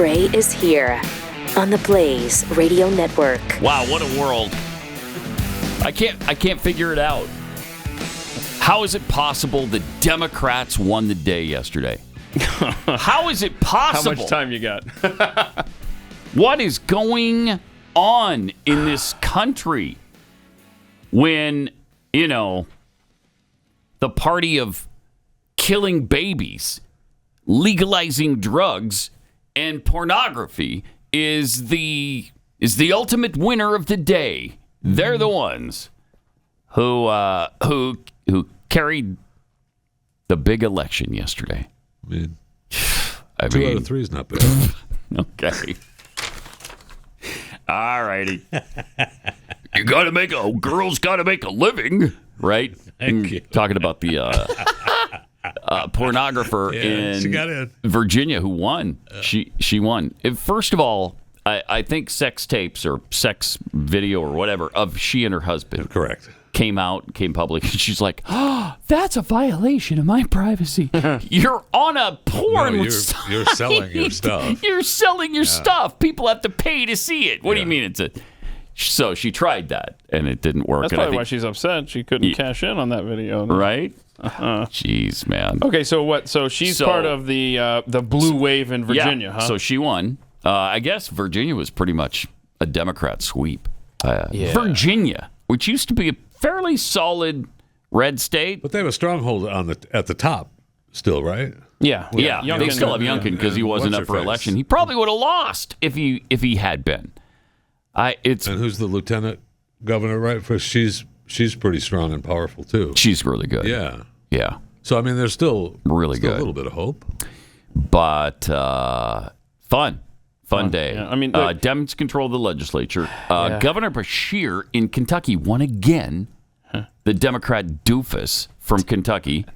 Gray is here on the Blaze Radio Network. Wow, what a world. I can't figure it out. How is it possible the Democrats won the day yesterday? How is it possible? How much time you got? What is going on in this country when, the party of killing babies, legalizing drugs, and pornography is the ultimate winner of the day? They're the ones who carried the big election yesterday. Two out of three is not bad. Okay. All righty. Girls got to make a living, right? Talking about the pornographer in Virginia who won. She won. First of all, I think sex tapes or sex video or whatever of she and her husband. Correct. Came public, and she's like, "Oh, that's a violation of my privacy. You're on a porn you're site. selling your stuff. You're selling your stuff. People have to pay to see it. What do you mean So she tried that, and it didn't work. That's probably why she's upset. She couldn't cash in on that video. Right? Jeez, man. Okay, so what? So she's part of the blue wave in Virginia, huh? So she won. I guess Virginia was pretty much a Democrat sweep. Virginia, which used to be a fairly solid red state. But they have a stronghold at the top still, right? Yeah. Yeah, they still have Youngkin because he wasn't up for election. He probably would have lost if he had been. And who's the lieutenant governor, right? She's pretty strong and powerful, too. She's really good. Yeah. Yeah. So, I mean, there's still really good. A little bit of hope. But fun day. Yeah. I mean, Dems control the legislature. Governor Beshear in Kentucky won again. The Democrat doofus from Kentucky.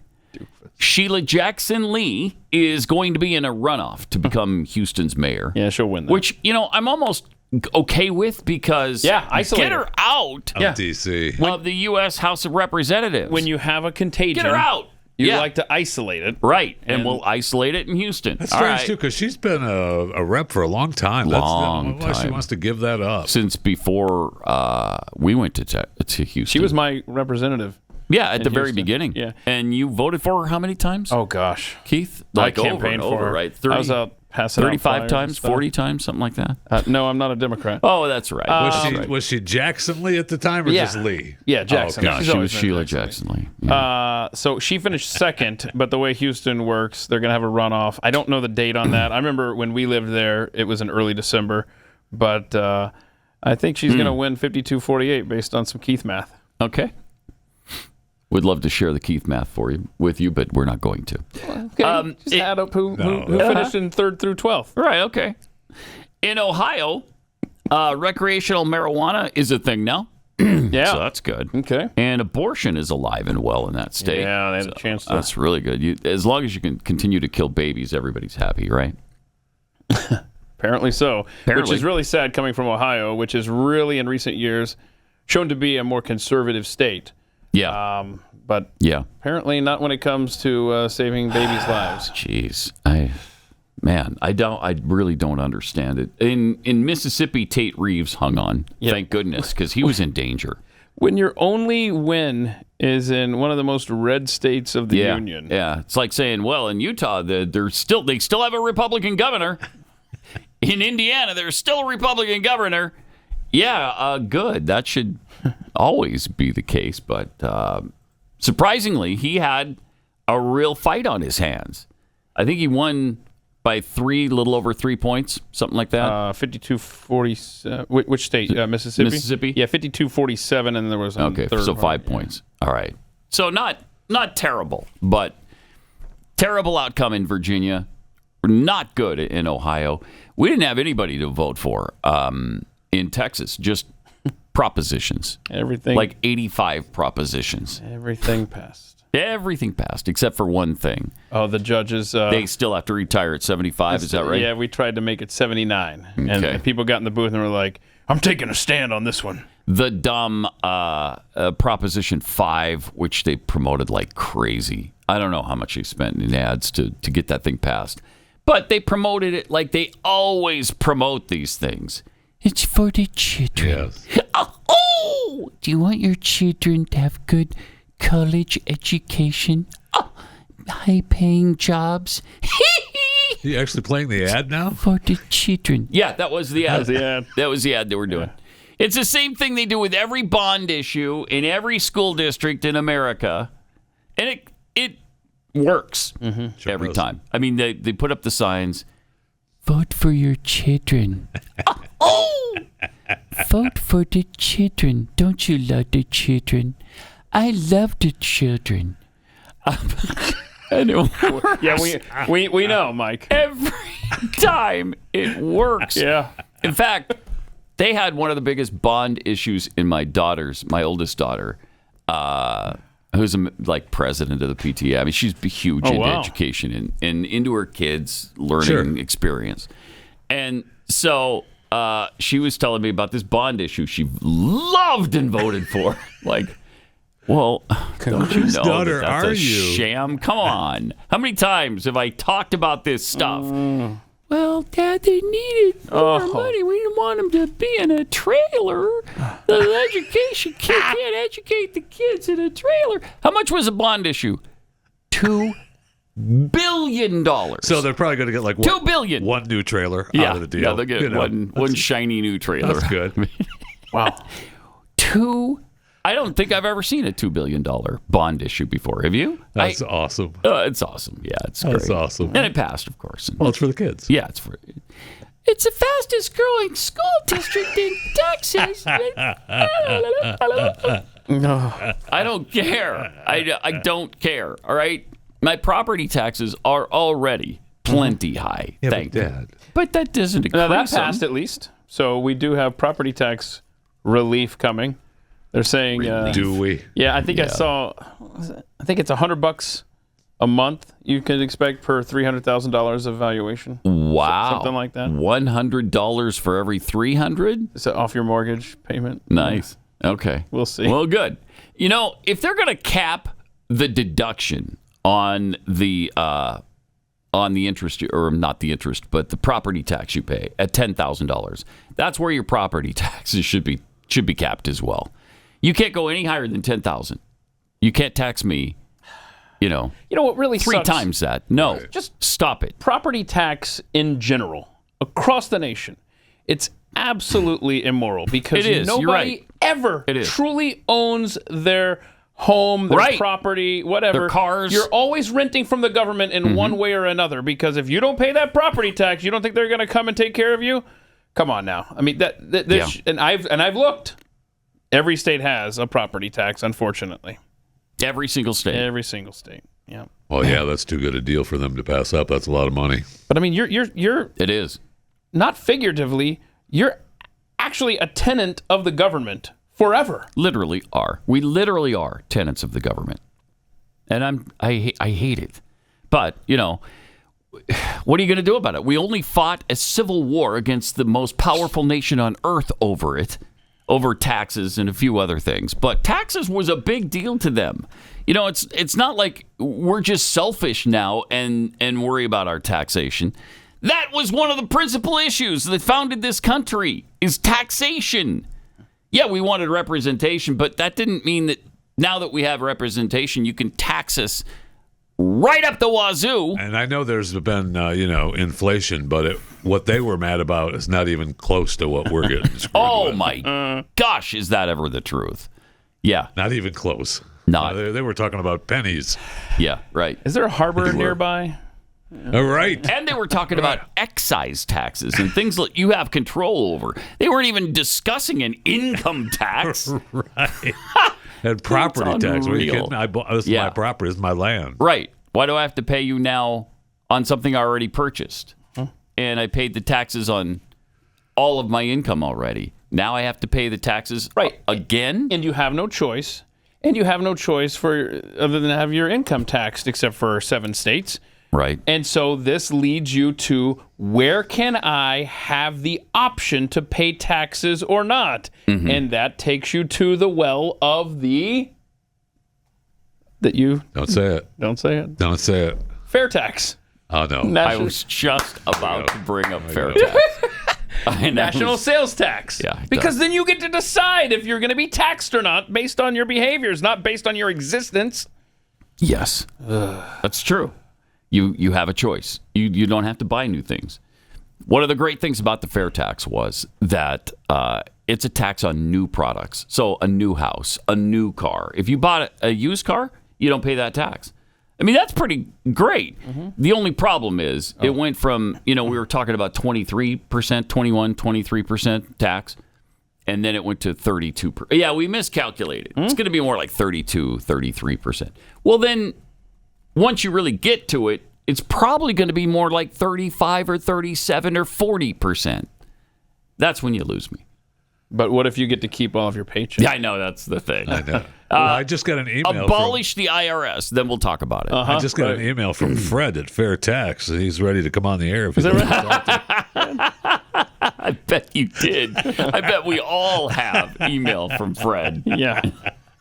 Sheila Jackson Lee is going to be in a runoff to become Houston's mayor. Yeah, she'll win that. Which, I'm almost okay with because get her out of D.C. of the U.S. House of Representatives. When you have a contagion, get her out. You like to isolate it. Right. And we'll isolate it in Houston. That's strange, too, because she's been a rep for a long time. Why she wants to give that up. Since before we went to Houston. She was my representative. Yeah, at the very beginning. Yeah. And you voted for her how many times? Oh, gosh. Keith? I campaigned for her. Right? 30, I was out passing 35 times, 40 times, something like that? No, I'm not a Democrat. Oh, that's right. Was she Jackson Lee at the time or just Lee? Yeah, Jackson. Oh, she was Sheila Jackson Lee. Yeah. So she finished second, but the way Houston works, they're going to have a runoff. I don't know the date on that. I remember when we lived there, it was in early December, but I think she's going to win 52-48 based on some Keith math. Okay. Would love to share the Keith math with you, but we're not going to. Okay. Just add up who finished in 3rd through 12th. Right, okay. In Ohio, recreational marijuana is a thing now. Yeah. So that's good. Okay. And abortion is alive and well in that state. Yeah, they had a chance to. That's really good. As long as you can continue to kill babies, everybody's happy, right? Apparently so. Which is really sad coming from Ohio, which is really in recent years shown to be a more conservative state. Yeah. But apparently not when it comes to saving babies' lives. Jeez. I really don't understand it. In Mississippi, Tate Reeves hung on. Yep. Thank goodness, because he was in danger. When your only win is in one of the most red states of the union. Yeah. It's like saying, well, in Utah, they still have a Republican governor. In Indiana, there's still a Republican governor. Yeah, good. That should always be the case. But surprisingly, he had a real fight on his hands. I think he won by little over 3 points, something like that. 52-47. Which state? Mississippi? Mississippi? Yeah, 52-47, and there was a third so 5 points. All right. So not terrible, but terrible outcome in Virginia. Not good in Ohio. We didn't have anybody to vote for. In Texas, just propositions. Everything. Like 85 propositions. Everything passed. Everything passed, except for one thing. Oh, the judges. They still have to retire at 75, is that right? Yeah, we tried to make it 79. Okay. And people got in the booth and were like, I'm taking a stand on this one. The dumb Proposition 5, which they promoted like crazy. I don't know how much they spent in ads to get that thing passed. But they promoted it like they always promote these things. It's for the children. Yes. Oh, do you want your children to have good college education? Oh, high-paying jobs? You actually playing the ad now? For the children. Yeah, that was the ad. That was the ad. That was the ad they were doing. It's the same thing they do with every bond issue in every school district in America. And it works every time. I mean, they put up the signs, vote for your children. Oh! Vote for the children. Don't you love the children? I love the children. And it works. Yeah, we know, Mike. Every time it works. Yeah. In fact, they had one of the biggest bond issues in my oldest daughter, who's like president of the PTA. I mean, she's huge into education and into her kids' learning experience. And so she was telling me about this bond issue she loved and voted for. Like, well, don't you know daughter that's are a you? sham? Come on. How many times have I talked about this stuff? Well, Dad, they needed more money. We didn't want them to be in a trailer. The education kid can't educate the kids in a trailer. How much was a bond issue? $2 billion. So they're probably going to get like $2 billion. One new trailer out of the deal. Yeah, they'll get one shiny new trailer. That's good. Wow. I don't think I've ever seen a $2 billion bond issue before. Have you? That's awesome. It's awesome. Yeah, it's great. That's awesome. And it passed, of course. Well, it's for the kids. Yeah, it's the fastest growing school district in Texas. I don't care. I don't care. All right? My property taxes are already plenty high. Yeah, Thank you. Dad. But that doesn't increase Now, that passed them. at least. So we do have property tax relief coming. They're saying... Do we? Yeah, I think I saw... I think it's $100 a month you can expect per $300,000 of valuation. Wow. Something like that. $100 for every $300? Is that off your mortgage payment? Nice. Okay. We'll see. Well, good. You know, if they're going to cap the deduction on the interest, or not the interest, but the property tax you pay at $10,000, that's where your property taxes should be capped as well. You can't go any higher than $10,000. You can't tax me, You know what really three sucks? times that. No, Just stop it. property tax in general across the nation. It's absolutely immoral because It is. You're nobody right. ever It is. truly owns their home, their Right. property, whatever. Their cars. You're always renting from the government in one way or another because if you don't pay that property tax, you don't think they're going to come and take care of you? Come on now. I mean and I've looked. Every state has a property tax, unfortunately. Every single state. Every single state. Yeah. Well, yeah, that's too good a deal for them to pass up. That's a lot of money. But I mean, you're It is. not figuratively, you're actually a tenant of the government forever. Literally are. We literally are tenants of the government. And I hate it. But, what are you going to do about it? We only fought a civil war against the most powerful nation on earth over it, over taxes and a few other things. But taxes was a big deal to them. It's not like we're just selfish now and worry about our taxation. That was one of the principal issues that founded this country, is taxation. Yeah, we wanted representation, but that didn't mean that now that we have representation, you can tax us right up the wazoo. And I know there's been, inflation, but what they were mad about is not even close to what we're getting screwed Oh, with. my gosh, is that ever the truth? Yeah. Not even close. Not. They were talking about pennies. Yeah, right. Is there a harbor nearby? All right. And they were talking about excise taxes and things that you have control over. They weren't even discussing an income tax. Right. And property tax. What are you unreal. kidding? This is my property. This is my land. Right. Why do I have to pay you now on something I already purchased? And I paid the taxes on all of my income already. Now I have to pay the taxes again? And you have no choice. And you have no choice other than have your income taxed, except for 7 states. Right. And so this leads you to, where can I have the option to pay taxes or not? Mm-hmm. And that takes you to the well of Don't say it. don't say it. Don't say it. Fair tax. Oh, no. I was just about to bring up fair tax. National sales tax. Yeah, because then you get to decide if you're going to be taxed or not based on your behaviors, not based on your existence. Yes, that's true. You have a choice. You don't have to buy new things. One of the great things about the fair tax was that it's a tax on new products. So a new house, a new car. If you bought a used car, you don't pay that tax. I mean, that's pretty great. Mm-hmm. The only problem is it went from, we were talking about 23%, 21, 23% tax, and then it went to 32%. Yeah, we miscalculated. Mm-hmm. It's going to be more like 32, 33%. Well, then once you really get to it, it's probably going to be more like 35 or 37 or 40%. That's when you lose me. But what if you get to keep all of your paychecks? Yeah, I know. That's the thing. I know. Well, I just got an email. Abolish the IRS, then we'll talk about it. I just got an email from Fred at Fair Tax. He's ready to come on the air. If he's I bet you did. I bet we all have email from Fred. Yeah.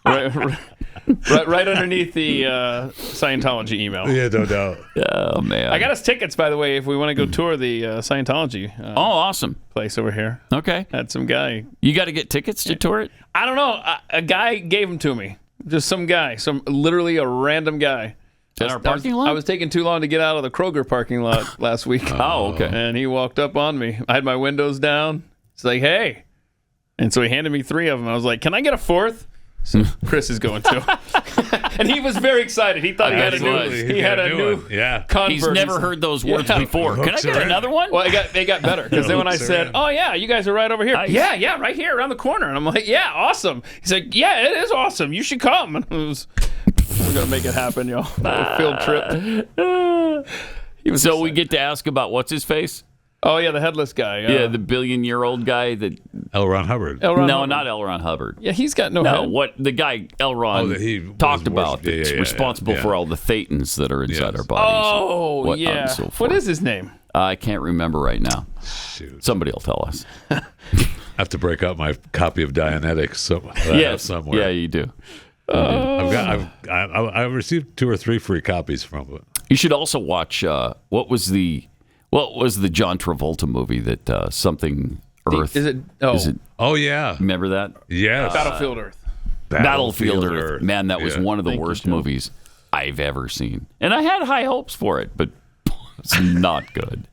Right underneath the Scientology email. Yeah, no doubt. Oh, man. I got us tickets, by the way, if we want to go tour the Scientology awesome place over here. Okay. Had some guy. You got to get tickets to tour it? I don't know. A guy gave them to me. Just some guy. Literally a random guy. In our parking lot? I was taking too long to get out of the Kroger parking lot last week. Oh, okay. And he walked up on me. I had my windows down. It's like, hey. And so he handed me 3 of them. I was like, can I get a 4th? So Chris is going to. And he was very excited. He thought he had a new convert. He's never heard those words before. Can I get another one? Well, they got better. Because then when I said, oh, yeah, you guys are right over here. Yeah, right here around the corner. And I'm like, yeah, awesome. He's like, yeah, it is awesome. You should come. And we're going to make it happen, y'all. A field trip. So we get to ask about what's his face? Oh, yeah, the headless guy. Yeah, the billion-year-old guy that... L. Ron Hubbard. Not L. Ron Hubbard. Yeah, he's got no head. What the guy L. Ron talked about that's responsible for all the thetans that are inside our bodies. Oh, yeah. So what is his name? I can't remember right now. Shoot. Somebody will tell us. I have to break out my copy of Dianetics somewhere. Yeah, you do. I've received 2 or 3 free copies from it. You should also watch what was the John Travolta movie that Something Earth? Is it? Oh yeah. Remember that? Yes. Battlefield Earth. Battlefield Earth. Man, that was one of the worst movies I've ever seen. And I had high hopes for it, but it's not good.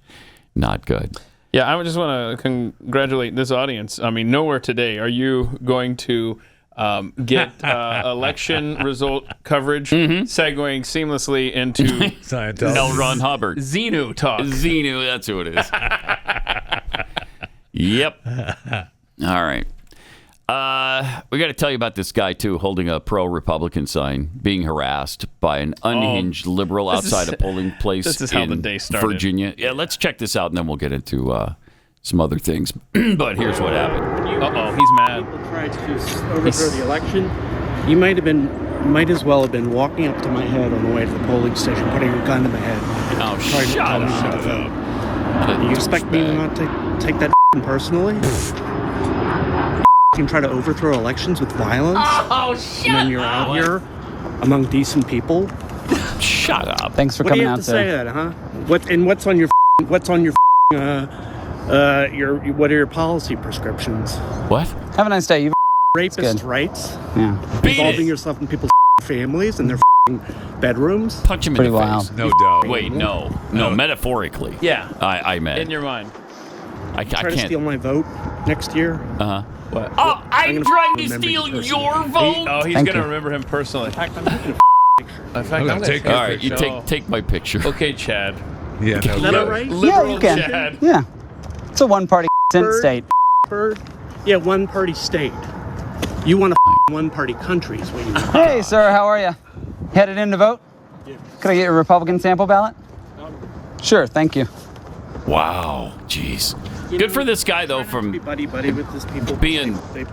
Not good. Yeah, I just want to congratulate this audience. I mean, nowhere today are you going to get election result coverage segueing seamlessly into L. Ron Hubbard. Xenu talk. Xenu, that's who it is. Yep. All right. We got to tell you about this guy, too, holding a pro-Republican sign, being harassed by an unhinged liberal outside a polling place in Virginia. Yeah, let's check this out, and then we'll get into some other things. But here's what happened. Uh-oh, he's mad. People tried to overthrow the election. You might as well have been walking up to my head on the way to the polling station, putting a gun to my head. Oh, shut up. You expect me not to take that personally? You try to overthrow elections with violence? Oh, shut up. And then you're out here among decent people? Shut up. Thanks for coming out there. What do you have to say that, huh? What's on your what are your policy prescriptions? What? Have a nice day. You've rapist rights? Yeah. Involving yourself in people's families and their bedrooms? Punch him in the face. No doubt. Wait, no, metaphorically. Yeah. I meant. In your mind. I can't. Try to steal my vote next year? Uh-huh. What? Oh, I'm trying to steal your vote? He's going to remember him personally. In fact, I'm taking a picture. In fact, I'm going to take all right, you take my picture. Okay, Chad. Yeah, is that all right? Liberal you can. Chad. Yeah. It's a one-party state. Yeah, one-party state. You want a one-party country is what you want. Hey, sir, how are you? Headed in to vote? Yeah. Could I get a Republican sample ballot? Sure, thank you. Wow, jeez. Good for this guy, though, from buddy with this people being... he's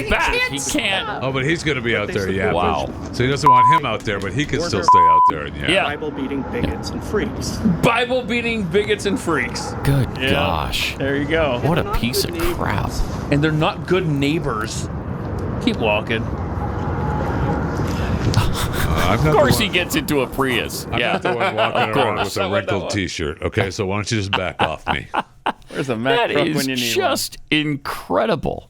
back. He can't... Oh, but he's going to be out there, yeah. Wow. So he doesn't want him out there, but he can still stay out there. Yeah. Bible-beating bigots and freaks. Bible-beating bigots and freaks. Good gosh. There you go. What a piece of crap. And they're not good neighbors. Keep walking. I'm not Of course, the he one, gets into a Prius. I'm Yeah. not the one walking around with a Not what that wrinkled was. T-shirt. Okay, so why don't you just back off me? Where's the Mac That truck is when you need just incredible.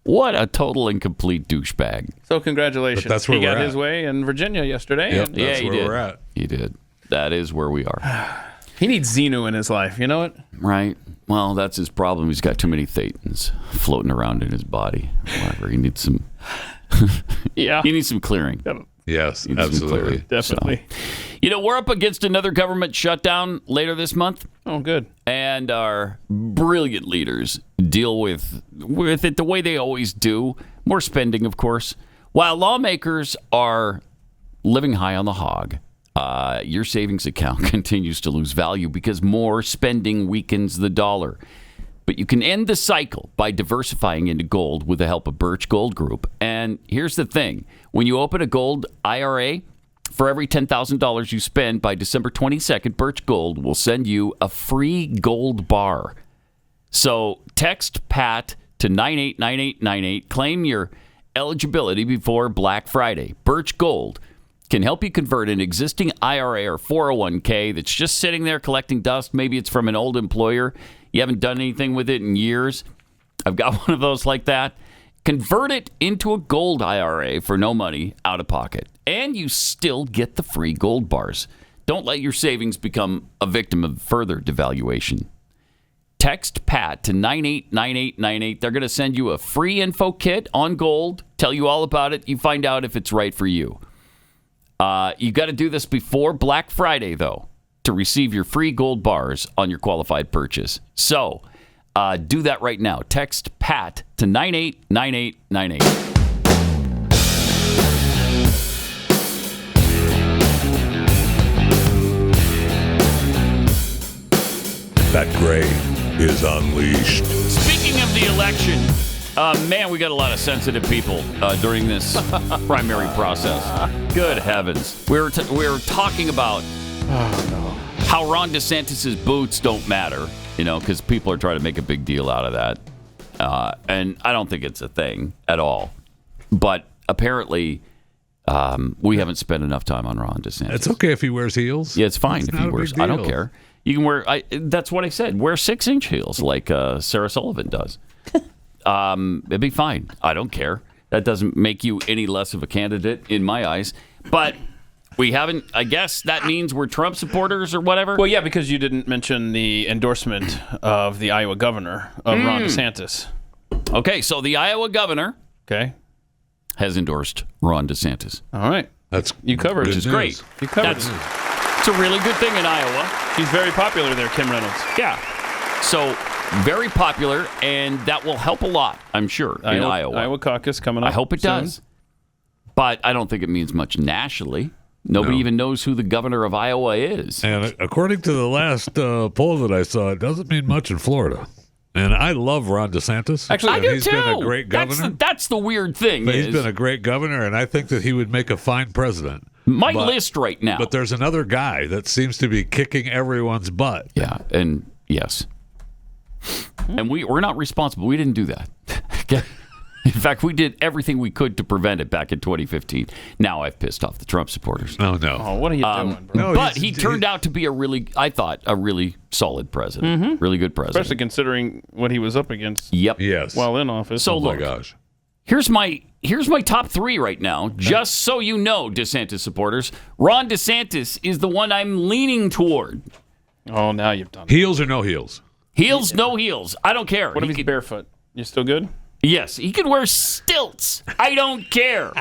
What a total and complete douchebag. one? So congratulations. But that's where he got we're his at. way in Virginia yesterday. Yep, and that's he where did. we're at. He did. That is where we are. He needs Xenu in his life. You know what? Right. Well, that's his problem. He's got too many thetans floating around in his body. Whatever. He needs some. Yeah. He needs some clearing. Yes, He needs some absolutely. clearing. Definitely. So, you know, we're up against another government shutdown later this month, Oh, good. and our brilliant leaders deal with it the way they always do. More spending, of course, while lawmakers are living high on the hog. Your savings account continues to lose value because more spending weakens the dollar. But you can end the cycle by diversifying into gold with the help of Birch Gold Group. And here's the thing. When you open a gold IRA, for every $10,000 you spend by December 22nd, Birch Gold will send you a free gold bar. So text PAT to 989898. Claim your eligibility before Black Friday. Birch Gold can help you convert an existing IRA or 401k that's just sitting there collecting dust. Maybe it's from an old employer. You haven't done anything with it in years. I've got one of those like that. Convert it into a gold IRA for no money out of pocket. And you still get the free gold bars. Don't let your savings become a victim of further devaluation. Text PAT to 989898. They're going to send you a free info kit on gold, tell you all about it. You find out if it's right for you. You got to do this before Black Friday, though, to receive your free gold bars on your qualified purchase. So do that right now. Text PAT to 989898. That gray is unleashed. Speaking of the election, man, we got a lot of sensitive people during this primary process. Good heavens. We were talking about how Ron DeSantis' boots don't matter, you know, because people are trying to make a big deal out of that. And I don't think it's a thing at all. But apparently, we haven't spent enough time on Ron DeSantis. It's okay if he wears heels. Yeah, it's fine It's if not he a wears. big I don't deal. care. You can wear. That's what I said. Wear 6-inch heels like Sarah Sullivan does. It'd be fine. I don't care. That doesn't make you any less of a candidate in my eyes. But we haven't. I guess that means we're Trump supporters or whatever. Well, yeah, because you didn't mention the endorsement of the Iowa governor of Ron DeSantis. Okay, so the Iowa governor Okay. has endorsed Ron DeSantis. All right. That's You covered good it. It's news. great. You covered That's it. it's a really good thing in Iowa. He's very popular there, Kim Reynolds. Yeah. So very popular, and that will help a lot, I'm sure, in Iowa. Iowa caucus coming up. I hope it soon. does. But I don't think it means much nationally. Nobody No. even knows who the governor of Iowa is. And according to the last poll that I saw, it doesn't mean much in Florida. And I love Ron DeSantis. Actually, I And do he's too. been a great governor. That's the weird thing. But is he's been a great governor, and I think that he would make a fine president. my but- list right now. But there's another guy that seems to be kicking everyone's butt. Yeah, and yes. And we're not responsible. We didn't do that. Okay? In fact, we did everything we could to prevent it back in 2015. Now I've pissed off the Trump supporters. No, no. Oh, what are you doing, bro? No, But he's- he turned out to be I thought, a really solid president. Really good president. Especially considering what he was up against Yep. Yes. while in office. So oh, my look, gosh. here's my top 3 right now, just so you know, DeSantis supporters. Ron DeSantis is the one I'm leaning toward. Oh, now you've done it. Heels or no heels? Heels, no heels. I don't care. What if He he's could- barefoot? You still good? Yes, he can wear stilts. I don't care.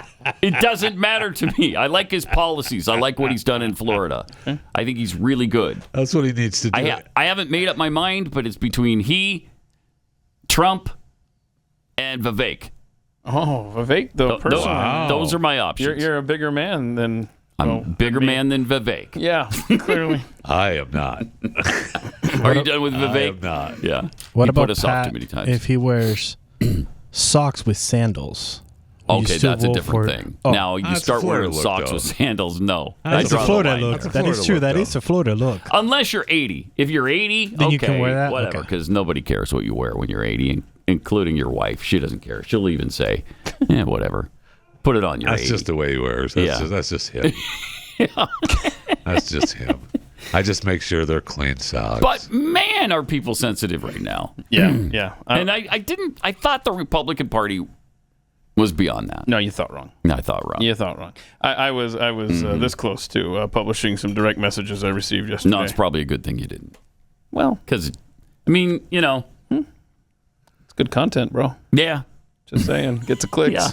It doesn't matter to me. I like his policies. I like what he's done in Florida. I think he's really good. That's what he needs to do. I haven't made up my mind, but it's between he, Trump, and Vivek. Oh, Vivek, the person. Wow. Those are my options. You're a bigger man than. I'm a bigger man than Vivek. Yeah, clearly. I am not. Are you done with I Vivek? am not. Yeah. What He about put us off Pat too many times. if he wears socks with sandals? You Okay, still that's a vote different for- thing. Oh, Now you That's a start Florida wearing look, socks though. with sandals. No, I that's a draw the Florida line look. there. That is Florida true. look, That though. is a Florida look. Unless you're 80. If you're 80, Then okay, you can wear that? whatever, Okay. because nobody cares what you wear when you're 80, including your wife. She doesn't care. She'll even say, whatever. Put it on your That's 80. just the way he wears. That's just him. That's just him. I just make sure they're clean socks. But man, are people sensitive right now? Yeah, yeah. And I thought the Republican Party was beyond that. No, you thought wrong. No, I thought wrong. You thought wrong. I was this close to publishing some direct messages I received yesterday. No, it's probably a good thing you didn't. Well, because I mean, it's good content, bro. Yeah, just saying, get the clicks. Yeah.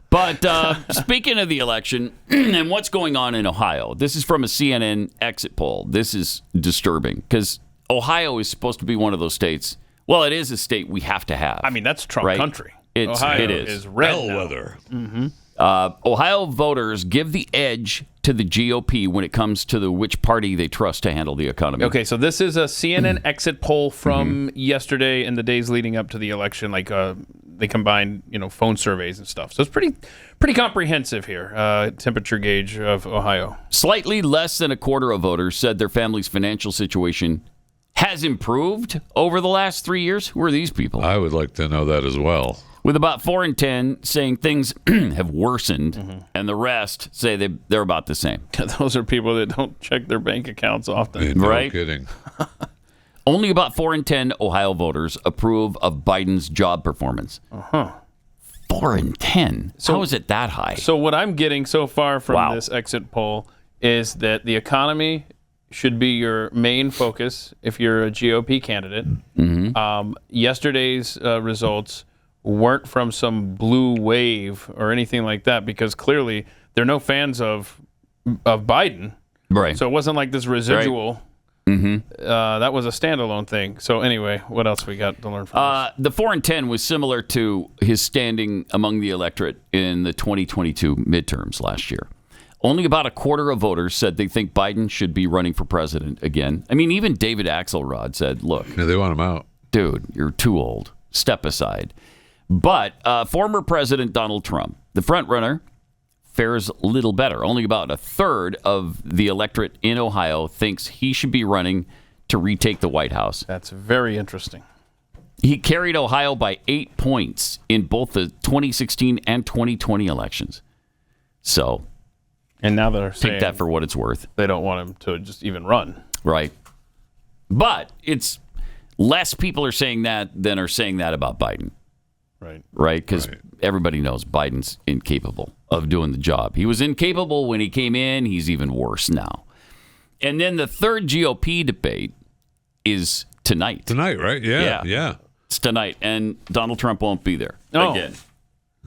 But speaking of the election and what's going on in Ohio, this is from a CNN exit poll. This is disturbing because Ohio is supposed to be one of those states. Well, it is a state we have to have. I mean, that's Trump country. Ohio it is red bellwether. Ohio voters give the edge to the GOP when it comes to which party they trust to handle the economy. Okay, so this is a CNN exit poll from yesterday and the days leading up to the election. Like they combined, phone surveys and stuff. So it's pretty comprehensive here. Temperature gauge of Ohio. Slightly less than a quarter of voters said their family's financial situation has improved over the last 3 years. Who are these people? I would like to know that as well. With about 4 in 10 saying things have worsened, and the rest say they're about the same. Those are people that don't check their bank accounts often. No right? kidding. Only about 4 in 10 Ohio voters approve of Biden's job performance. 4 in 10? How is it that high? So what I'm getting so far from Wow. this exit poll is that the economy should be your main focus if you're a GOP candidate. Yesterday's results weren't from some blue wave or anything like that, because clearly they're no fans of Biden. Right. So it wasn't like this residual. That was a standalone thing. So anyway, what else we got to learn from this? The 4 in 10 was similar to his standing among the electorate in the 2022 midterms last year. Only about a quarter of voters said they think Biden should be running for president again. I mean, even David Axelrod said, look, Yeah, they want him out. dude, you're too old. Step aside. But former President Donald Trump, the front runner, fares little better. Only about a third of the electorate in Ohio thinks he should be running to retake the White House. That's very interesting. He carried Ohio by 8 points in both the 2016 and 2020 elections. So And now they're saying take that for what it's worth. they don't want him to just even run. Right. But it's less people are saying that than are saying that about Biden. Right? Because everybody knows Biden's incapable of doing the job. He was incapable when he came in. He's even worse now. And then the third GOP debate is tonight. Tonight, right? Yeah. It's tonight. And Donald Trump won't be there again.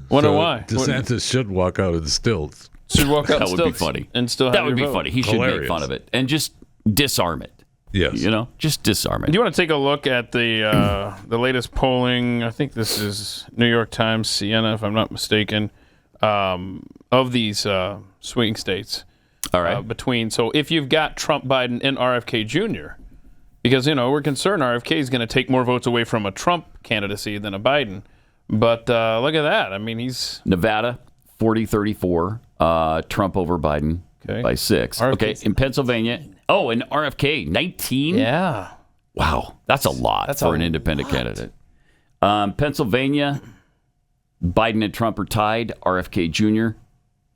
Wonder So why. DeSantis should walk out in stilts. Should walk out That would be stilts funny. and still have That would your be vote. funny. He should make Hilarious. fun of it and just disarm it. Yes. Just disarm it. Do you want to take a look at the latest polling? I think this is New York Times, Siena, if I'm not mistaken, of these swing states. All right. So if you've got Trump, Biden, and RFK Jr., because, we're concerned RFK is going to take more votes away from a Trump candidacy than a Biden. But look at that. I mean, he's... Nevada, 40-34. Trump over Biden by 6. RFK. Okay, in Pennsylvania. Oh, and RFK, 19? Yeah. Wow, that's a lot for an independent candidate. Pennsylvania, Biden and Trump are tied. RFK Jr.,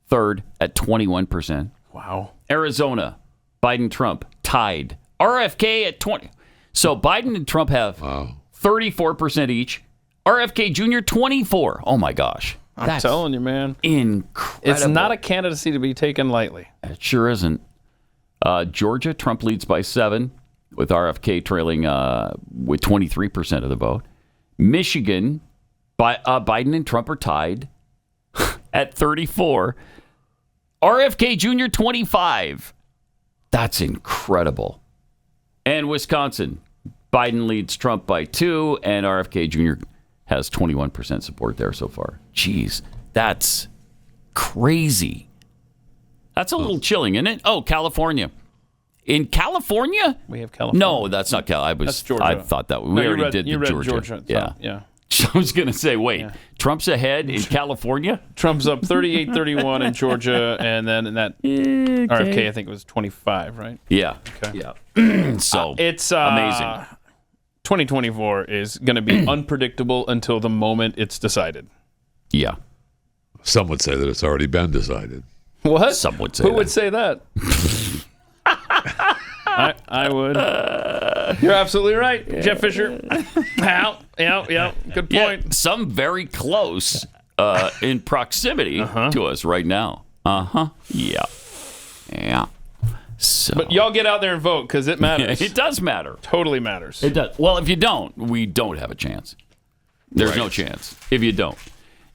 third at 21%. Wow. Arizona, Biden, Trump, tied. RFK at 20. So Biden and Trump have 34% each. RFK Jr., 24. Oh, my gosh. I'm telling you, man. Incredible. It's not a candidacy to be taken lightly. It sure isn't. Georgia, Trump leads by 7, with RFK trailing with 23% of the vote. Michigan, Biden and Trump are tied at 34. RFK Jr., 25. That's incredible. And Wisconsin, Biden leads Trump by 2, and RFK Jr. has 21% support there so far. Jeez, that's crazy. That's a little chilling, isn't it? Oh, California. In California? We have California. No, that's not California. That's Georgia. I thought that. We already did the Georgia. Yeah. Yeah. I was going to say, wait, Trump's ahead in California? Trump's up 38-31 in Georgia, and then in that RFK, I think it was 25, right? Yeah. Okay. Yeah. So it's amazing. 2024 is going to be unpredictable until the moment it's decided. Yeah. Some would say that it's already been decided. What? Some would say Who that. would say that? I would. You're absolutely right, Jeff Fisher. Yeah. Good point. Yeah, some very close in proximity to us right now. Yeah. So, But y'all get out there and vote because it matters. it does matter. Totally matters. It does. Well, if you don't, we don't have a chance. There's no chance if you don't.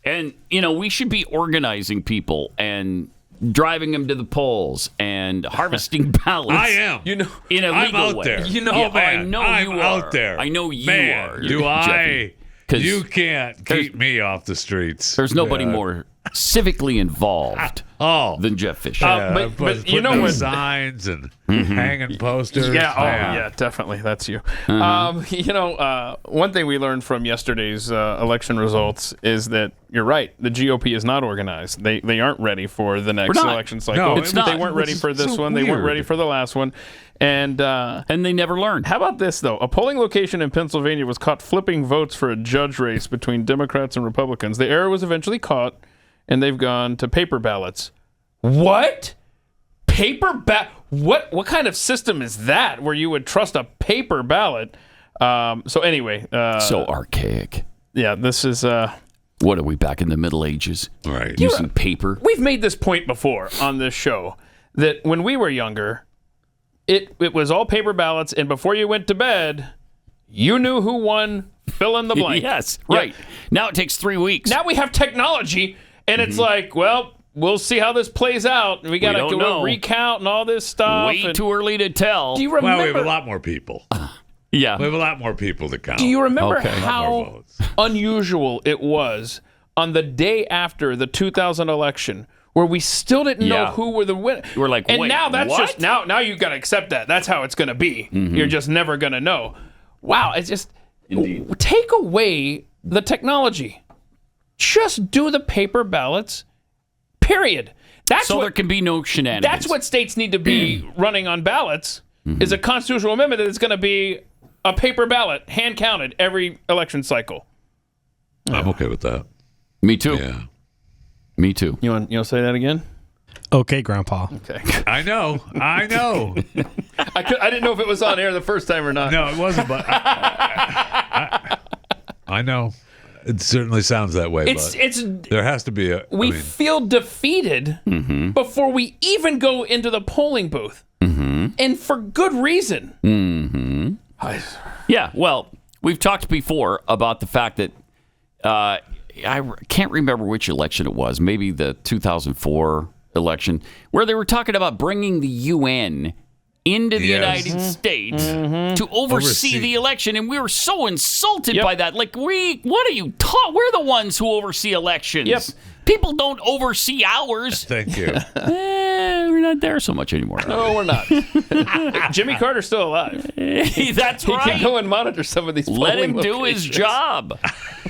And, we should be organizing people and driving them to the polls and harvesting ballots. I am. In a legal I'm out way. there. I know I'm you out are. there. I know you Man, are. Do Jeffy. I? You can't keep me off the streets. There's nobody more civically involved than Jeff Fisher. But you know putting when signs and hanging posters. Yeah, definitely. That's you. One thing we learned from yesterday's election results is that you're right. The GOP is not organized. They aren't ready for the next election cycle. No, it's not. They weren't ready for this so one. They weren't weird. ready for the last one. And they never learned. How about this, though? A polling location in Pennsylvania was caught flipping votes for a judge race between Democrats and Republicans. The error was eventually caught, and they've gone to paper ballots. What? What kind of system is that where you would trust a paper ballot? So anyway. So archaic. Yeah, this is... what are we, back in the Middle Ages? Right. Using paper? We've made this point before on this show, that when we were younger, it was all paper ballots, and before you went to bed, you knew who won, fill in the blank. Yes, right. Yep. Now it takes 3 weeks. Now we have technology, and it's like, well, we'll see how this plays out. We got to don't go know. recount and all this stuff. Way too early to tell. Do you remember? Well, we have a lot more people. Yeah. We have a lot more people to count. Do you remember Okay. A lot more how votes. unusual it was on the day after the 2000 election, where we still didn't know Yeah. who were the winners? We're like, and wait, now that's what? just now you've got to accept that. That's how it's going to be. You're just never going to know. Wow, it's just take away the technology. Just do the paper ballots. Period. That's So what, there can be no shenanigans. That's what states need to be running on ballots. Is a constitutional amendment that it's going to be a paper ballot, hand counted every election cycle. I'm okay with that. Me too. Yeah. Me too. You want to say that again? Okay, Grandpa. Okay. I know. I didn't know if it was on air the first time or not. No, it wasn't, but I know. It certainly sounds that way, It's there has to be a... we feel defeated before we even go into the polling booth. And for good reason. Yeah, well, we've talked before about the fact that I can't remember which election it was, maybe the 2004 election, where they were talking about bringing the UN into the United States to oversee the election, and we were so insulted by that. Like, what are you taught? We're the ones who oversee elections. Yep. People don't oversee ours. Thank you. We're not there so much anymore. No, we're not. Jimmy Carter's still alive. That's He right. can go and monitor some of these polling Let him do his locations. job.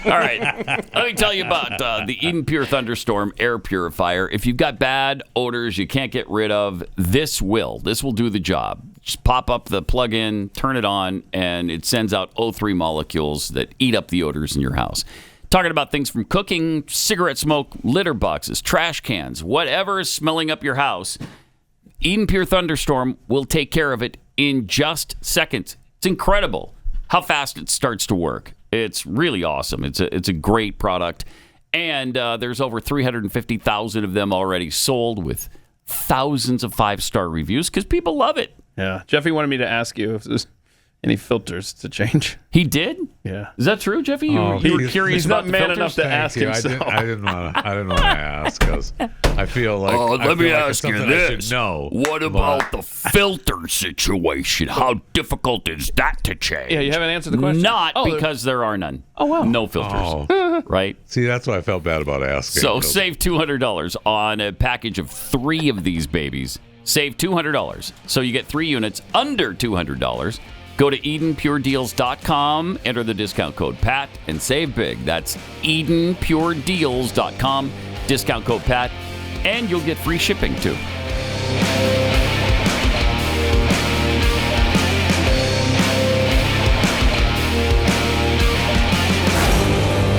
All right. Let me tell you about the Eden Pure Thunderstorm air purifier. If you've got bad odors you can't get rid of, this will do the job. Just pop up the plug-in, turn it on, and it sends out O3 molecules that eat up the odors in your house. Talking about things from cooking, cigarette smoke, litter boxes, trash cans, whatever is smelling up your house, Eden Pure Thunderstorm will take care of it in just seconds. It's incredible how fast it starts to work. It's really awesome. It's a great product. And there's over 350,000 of them already sold with thousands of 5-star reviews because people love it. Yeah. Jeffy wanted me to ask you if there's any filters to change. He did? Yeah. Is that true, Jeffy? You were curious he's about not the man filters? enough to ask himself. I didn't want to ask because I feel like. Let me ask you I this. should know. What about the filter situation? How difficult is that to change? Yeah, you haven't answered the question. Not because there are none. Oh, wow. No filters. Right? See, that's why I felt bad about asking. So save $200 on a package of 3 of these babies. Save $200. So you get 3 units under $200. Go to EdenPureDeals.com, enter the discount code PAT, and save big. That's EdenPureDeals.com, discount code PAT, and you'll get free shipping too.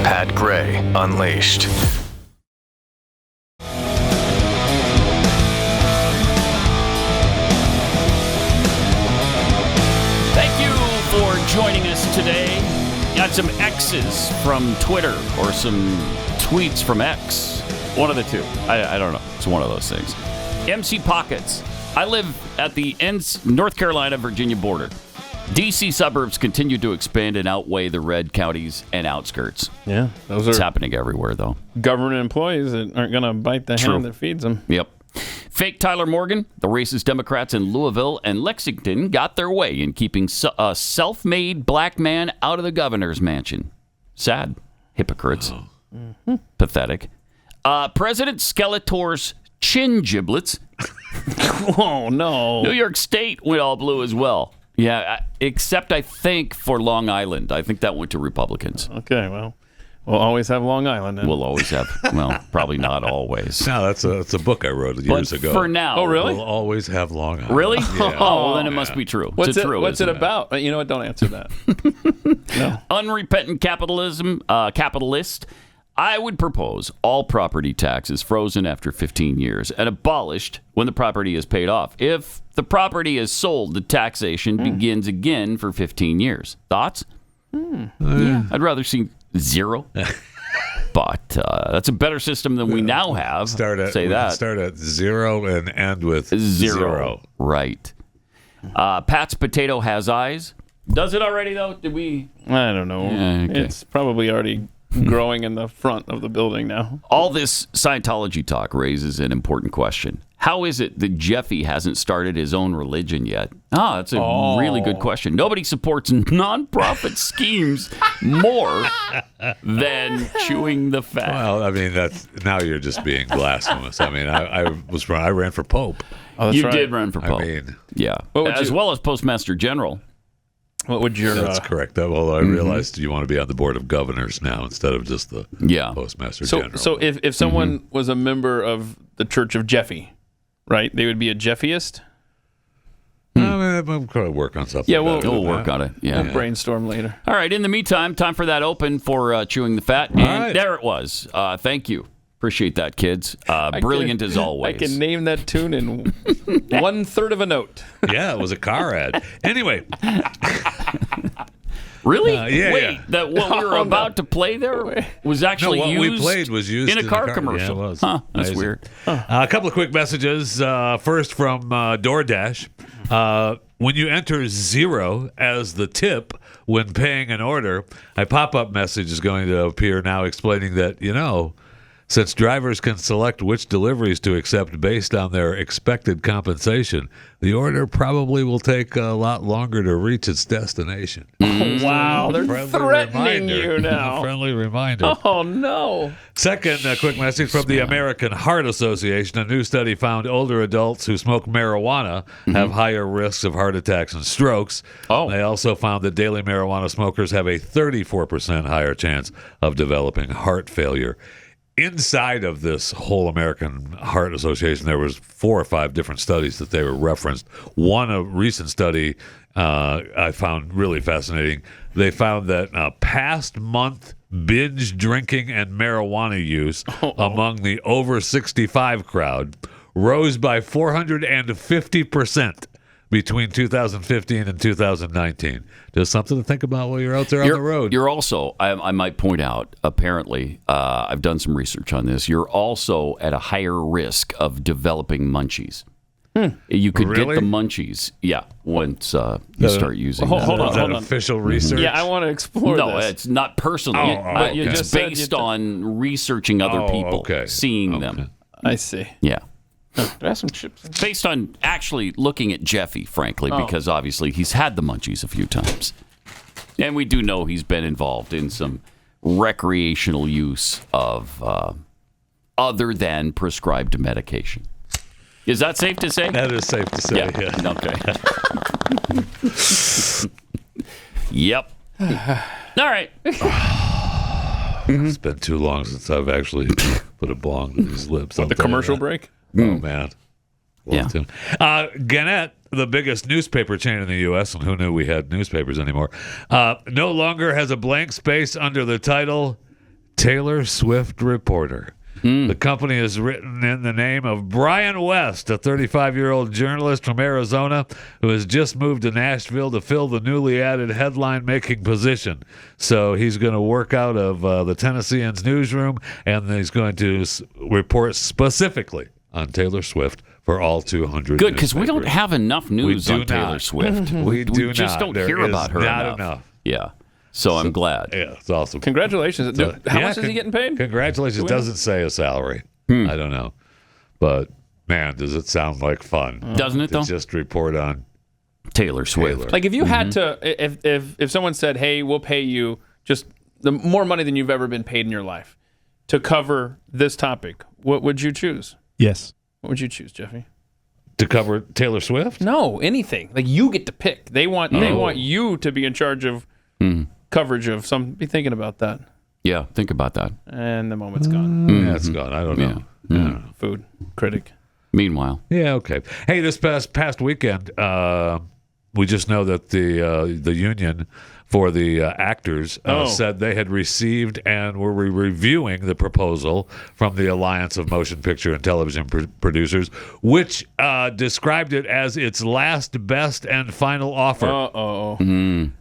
Pat Gray Unleashed. Got some X's from Twitter or some tweets from X. One of the two. I don't know. It's one of those things. MC Pockets. I live at the North Carolina-Virginia border. D.C. suburbs continue to expand and outweigh the red counties and outskirts. Yeah, those It's are happening everywhere, though. government employees that aren't going to bite the hand that feeds them. Yep. Fake Tyler Morgan, the racist Democrats in Louisville and Lexington got their way in keeping a self-made black man out of the governor's mansion. Sad. Hypocrites. Pathetic. President Skeletor's chin giblets. Oh, no. New York State went all blue as well. Yeah, except I think for Long Island. I think that went to Republicans. Okay, well, we'll always have Long Island then. We'll always have, well, probably not always. No, that's a book I wrote years ago. For now. Oh, really? We'll always have Long Island. Really? Yeah. Oh, well, then it must be true. What's it's it, true, what's it isn't about? You know what? Don't answer that. No. Unrepentant capitalist. I would propose all property taxes frozen after 15 years and abolished when the property is paid off. If the property is sold, the taxation begins again for 15 years. Thoughts? Yeah, I'd rather see zero. But that's a better system than we now have. Start at zero and end with zero. Right. Pat's Potato has eyes. Does it already, though? Did we? I don't know. Yeah, okay. It's probably already growing in the front of the building now. All this Scientology talk raises an important question. How is it that Jeffy hasn't started his own religion yet? That's a really good question. Nobody supports nonprofit schemes more than chewing the fat. Well, I mean, now you're just being blasphemous. I mean, I ran for Pope. Oh, that's you right. did run for Pope. I mean, yeah. As well as Postmaster General. What would your... That's correct. Well, I realized you want to be on the board of governors now instead of just the Postmaster General. So if someone was a member of the Church of Jeffy, right, they would be a Jeffyist? I'm going to work on something. Yeah, we'll work on it. Yeah. We'll brainstorm later. All right. In the meantime, time for that open for chewing the fat. And right. there it was. Thank you. Appreciate that, kids. Brilliant as always. I can name that tune in 1/3 of a note. Yeah, it was a car ad. Anyway. Really? Yeah. Wait, what we were about to play there was actually what used, we played was used in a car commercial. Yeah, it was. Huh, that's Amazing. weird. A couple of quick messages. First from DoorDash. When you enter zero as the tip when paying an order, a pop-up message is going to appear now explaining that, since drivers can select which deliveries to accept based on their expected compensation, the order probably will take a lot longer to reach its destination. Wow, they're threatening reminder. you now. A friendly reminder. Oh, no. Second, a quick message from the American Heart Association. A new study found older adults who smoke marijuana have higher risks of heart attacks and strokes. They also found that daily marijuana smokers have a 34% higher chance of developing heart failure. Inside of this whole American Heart Association, there was 4 or 5 different studies that they were referenced. One, a recent study I found really fascinating. They found that past month binge drinking and marijuana use among the over 65 crowd rose by 450% between 2015 and 2019. Just something to think about while you're out there on the road. You're also, I might point out, apparently, I've done some research on this, you're also at a higher risk of developing munchies. You could get the munchies, once you start using them. Hold on. Is that official research? Yeah, I want to explore No, this. it's not personal. okay. It's based on researching other people, seeing them. I see. Yeah. Do I have some chips? Based on actually looking at Jeffy, frankly, because obviously he's had the munchies a few times. And we do know he's been involved in some recreational use of other than prescribed medication. Is that safe to say? That is safe to say, yeah. Okay. Yep. All right. It's been too long since I've actually put a bong to these lips. The commercial break? Oh, man. Yeah. Gannett, the biggest newspaper chain in the U.S., and who knew we had newspapers anymore, no longer has a blank space under the title Taylor Swift Reporter. The company is written in the name of Brian West, a 35-year-old journalist from Arizona who has just moved to Nashville to fill the newly added headline-making position. So he's going to work out of the Tennessean's newsroom, and he's going to report specifically on Taylor Swift for all 200. Good, because we don't have enough news on Taylor Swift. We just don't hear about her enough. Yeah. So I'm glad. Yeah, it's awesome. Congratulations. How much is he getting paid? Congratulations. Doesn't say a salary. I don't know. But, man, does it sound like fun. Doesn't it, though? To just report on Taylor Swift. Like, if you had to, if someone said, hey, we'll pay you just the more money than you've ever been paid in your life to cover this topic, what would you choose? Yes. What would you choose, Jeffy? To cover Taylor Swift? No, anything. Like, you get to pick. They want you to be in charge of coverage of some. Be thinking about that. Yeah, think about that. And the moment's gone. Yeah, it's gone. I don't know. Yeah. Food critic. Meanwhile. Yeah, okay. Hey, this past weekend, we just know that the union for the actors said they had received and were reviewing the proposal from the Alliance of Motion Picture and Television Producers, which described it as its last, best, and final offer.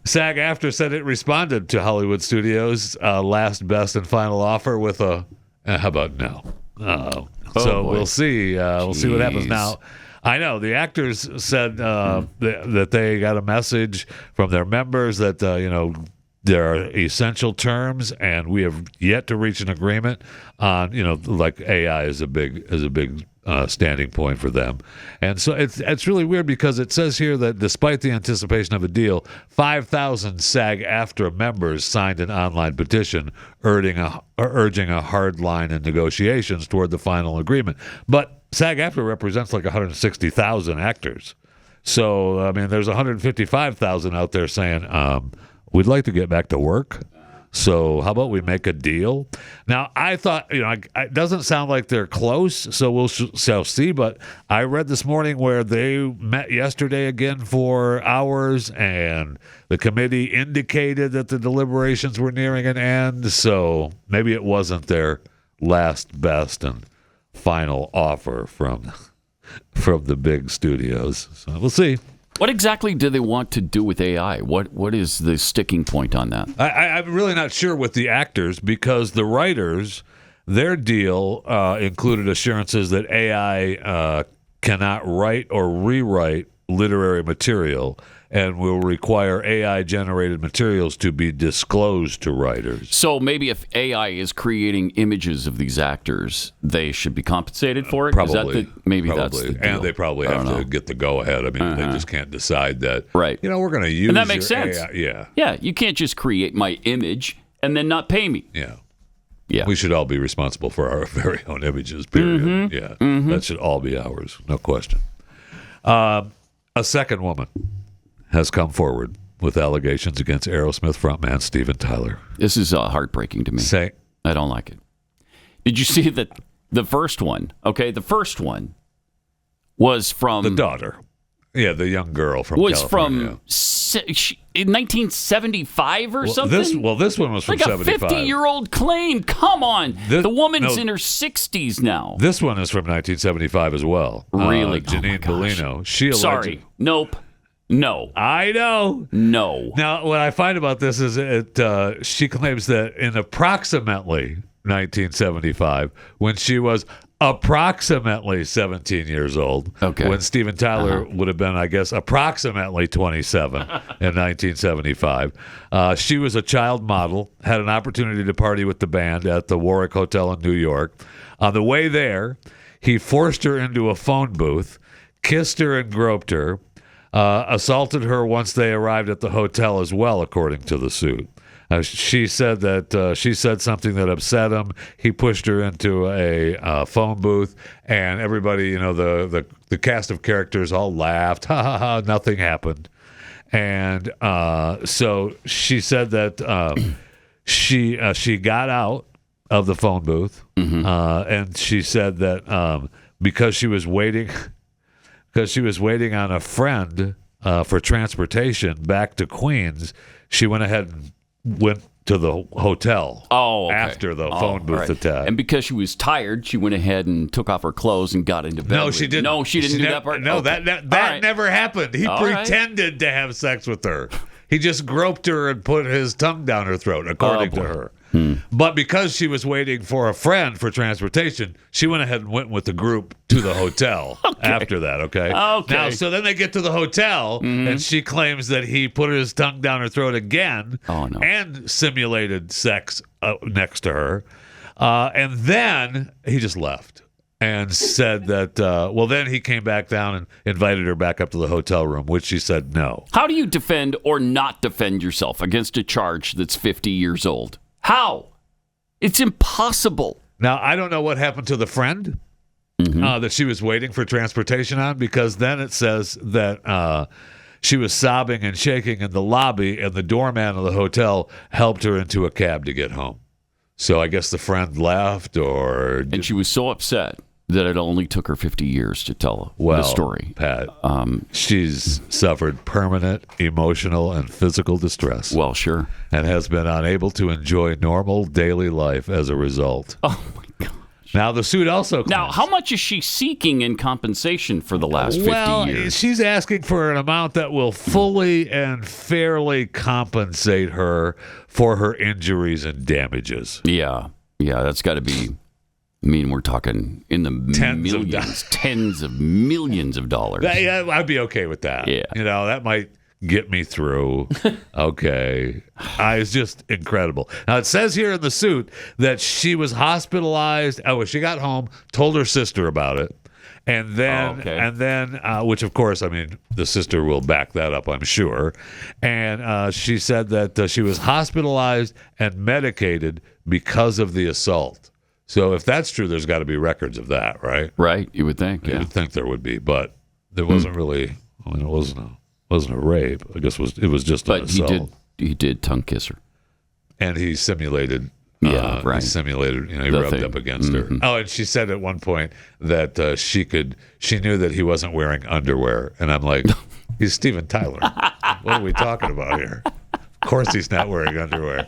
SAG-AFTRA said it responded to Hollywood Studios' last, best, and final offer with a, how about no? So boy. we'll see. We'll see what happens now. I know the actors said that they got a message from their members that there are essential terms, and we have yet to reach an agreement on like AI is a big standing point for them. And so it's really weird because it says here that despite the anticipation of a deal, 5,000 SAG-AFTRA members signed an online petition urging a hard line in negotiations toward the final agreement. But SAG-AFTRA represents like 160,000 actors. So, I mean, there's 155,000 out there saying, we'd like to get back to work. So how about we make a deal? Now, I thought, it doesn't sound like they're close, so we'll shall see. But I read this morning where they met yesterday again for hours, and the committee indicated that the deliberations were nearing an end. So maybe it wasn't their last, best, and final offer from the big studios. So we'll see. What exactly do they want to do with AI? What is the sticking point on that? I'm really not sure with the actors, because the writers, their deal included assurances that AI cannot write or rewrite literary material and will require AI-generated materials to be disclosed to writers. So maybe if AI is creating images of these actors, they should be compensated for it? Probably. Is that that's the deal. And they probably have to get the go-ahead. I mean, they just can't decide that, right. We're going to use and that makes your sense. AI. Yeah. Yeah, you can't just create my image and then not pay me. Yeah. Yeah. We should all be responsible for our very own images, period. Yeah. That should all be ours, no question. A second woman has come forward with allegations against Aerosmith frontman Steven Tyler. This is heartbreaking to me. I don't like it. Did you see that the first one? Okay, the first one was from... The daughter. Yeah, the young girl from California. Was from 1975 or something? This one was from like 75. Like a 50-year-old claim. Come on. The woman's in her 60s now. This one is from 1975 as well. Really? Janine Bellino. She alleged... Sorry. Nope. No. I know. No. Now, what I find about this is she claims that in approximately 1975, when she was approximately 17 years old, when Steven Tyler would have been, I guess, approximately 27 in 1975, she was a child model, had an opportunity to party with the band at the Warwick Hotel in New York. On the way there, he forced her into a phone booth, kissed her and groped her, assaulted her once they arrived at the hotel as well, according to the suit. She said that she said something that upset him. He pushed her into a phone booth, and everybody, the cast of characters all laughed. Ha ha ha! Nothing happened. And so she said that she got out of the phone booth, and she said that because she was waiting. Because she was waiting on a friend for transportation back to Queens, she went ahead and went to the hotel. Oh, okay. After the phone booth attack. And because she was tired, she went ahead and took off her clothes and got into bed. No, she didn't. No, she didn't do that part. No, okay. that never happened. He pretended to have sex with her. He just groped her and put his tongue down her throat, according to her. But because she was waiting for a friend for transportation, she went ahead and went with the group to the hotel after that, okay? Now, so then they get to the hotel, and she claims that he put his tongue down her throat again and simulated sex next to her. And then he just left and said that, then he came back down and invited her back up to the hotel room, which she said no. How do you defend or not defend yourself against a charge that's 50 years old? How? It's impossible. Now, I don't know what happened to the friend that she was waiting for transportation on, because then it says that she was sobbing and shaking in the lobby, and the doorman of the hotel helped her into a cab to get home. So I guess the friend left, and she was so upset that it only took her 50 years to tell the story. Pat, she's suffered permanent emotional and physical distress. Well, sure. And has been unable to enjoy normal daily life as a result. Oh, my gosh. Now, the suit also claims... Now, how much is she seeking in compensation for the last 50 years? She's asking for an amount that will fully and fairly compensate her for her injuries and damages. Yeah, that's got to be... I mean, we're talking in the tens of millions of dollars. Yeah, I'd be okay with that. Yeah. That might get me through. Okay. It's just incredible. Now, it says here in the suit that she was hospitalized. She got home, told her sister about it. And then, which of course, I mean, the sister will back that up, I'm sure. And she said that she was hospitalized and medicated because of the assault. So if that's true, there's got to be records of that, right? Right, you would think. You would think there would be, but there wasn't really. I mean, it wasn't a rape. I guess it was just an assault. But he did tongue kiss her, and he simulated. Right. He simulated. He rubbed up against her. Oh, and she said at one point that she knew that he wasn't wearing underwear, and I'm like, he's Steven Tyler. What are we talking about here? Of course he's not wearing underwear.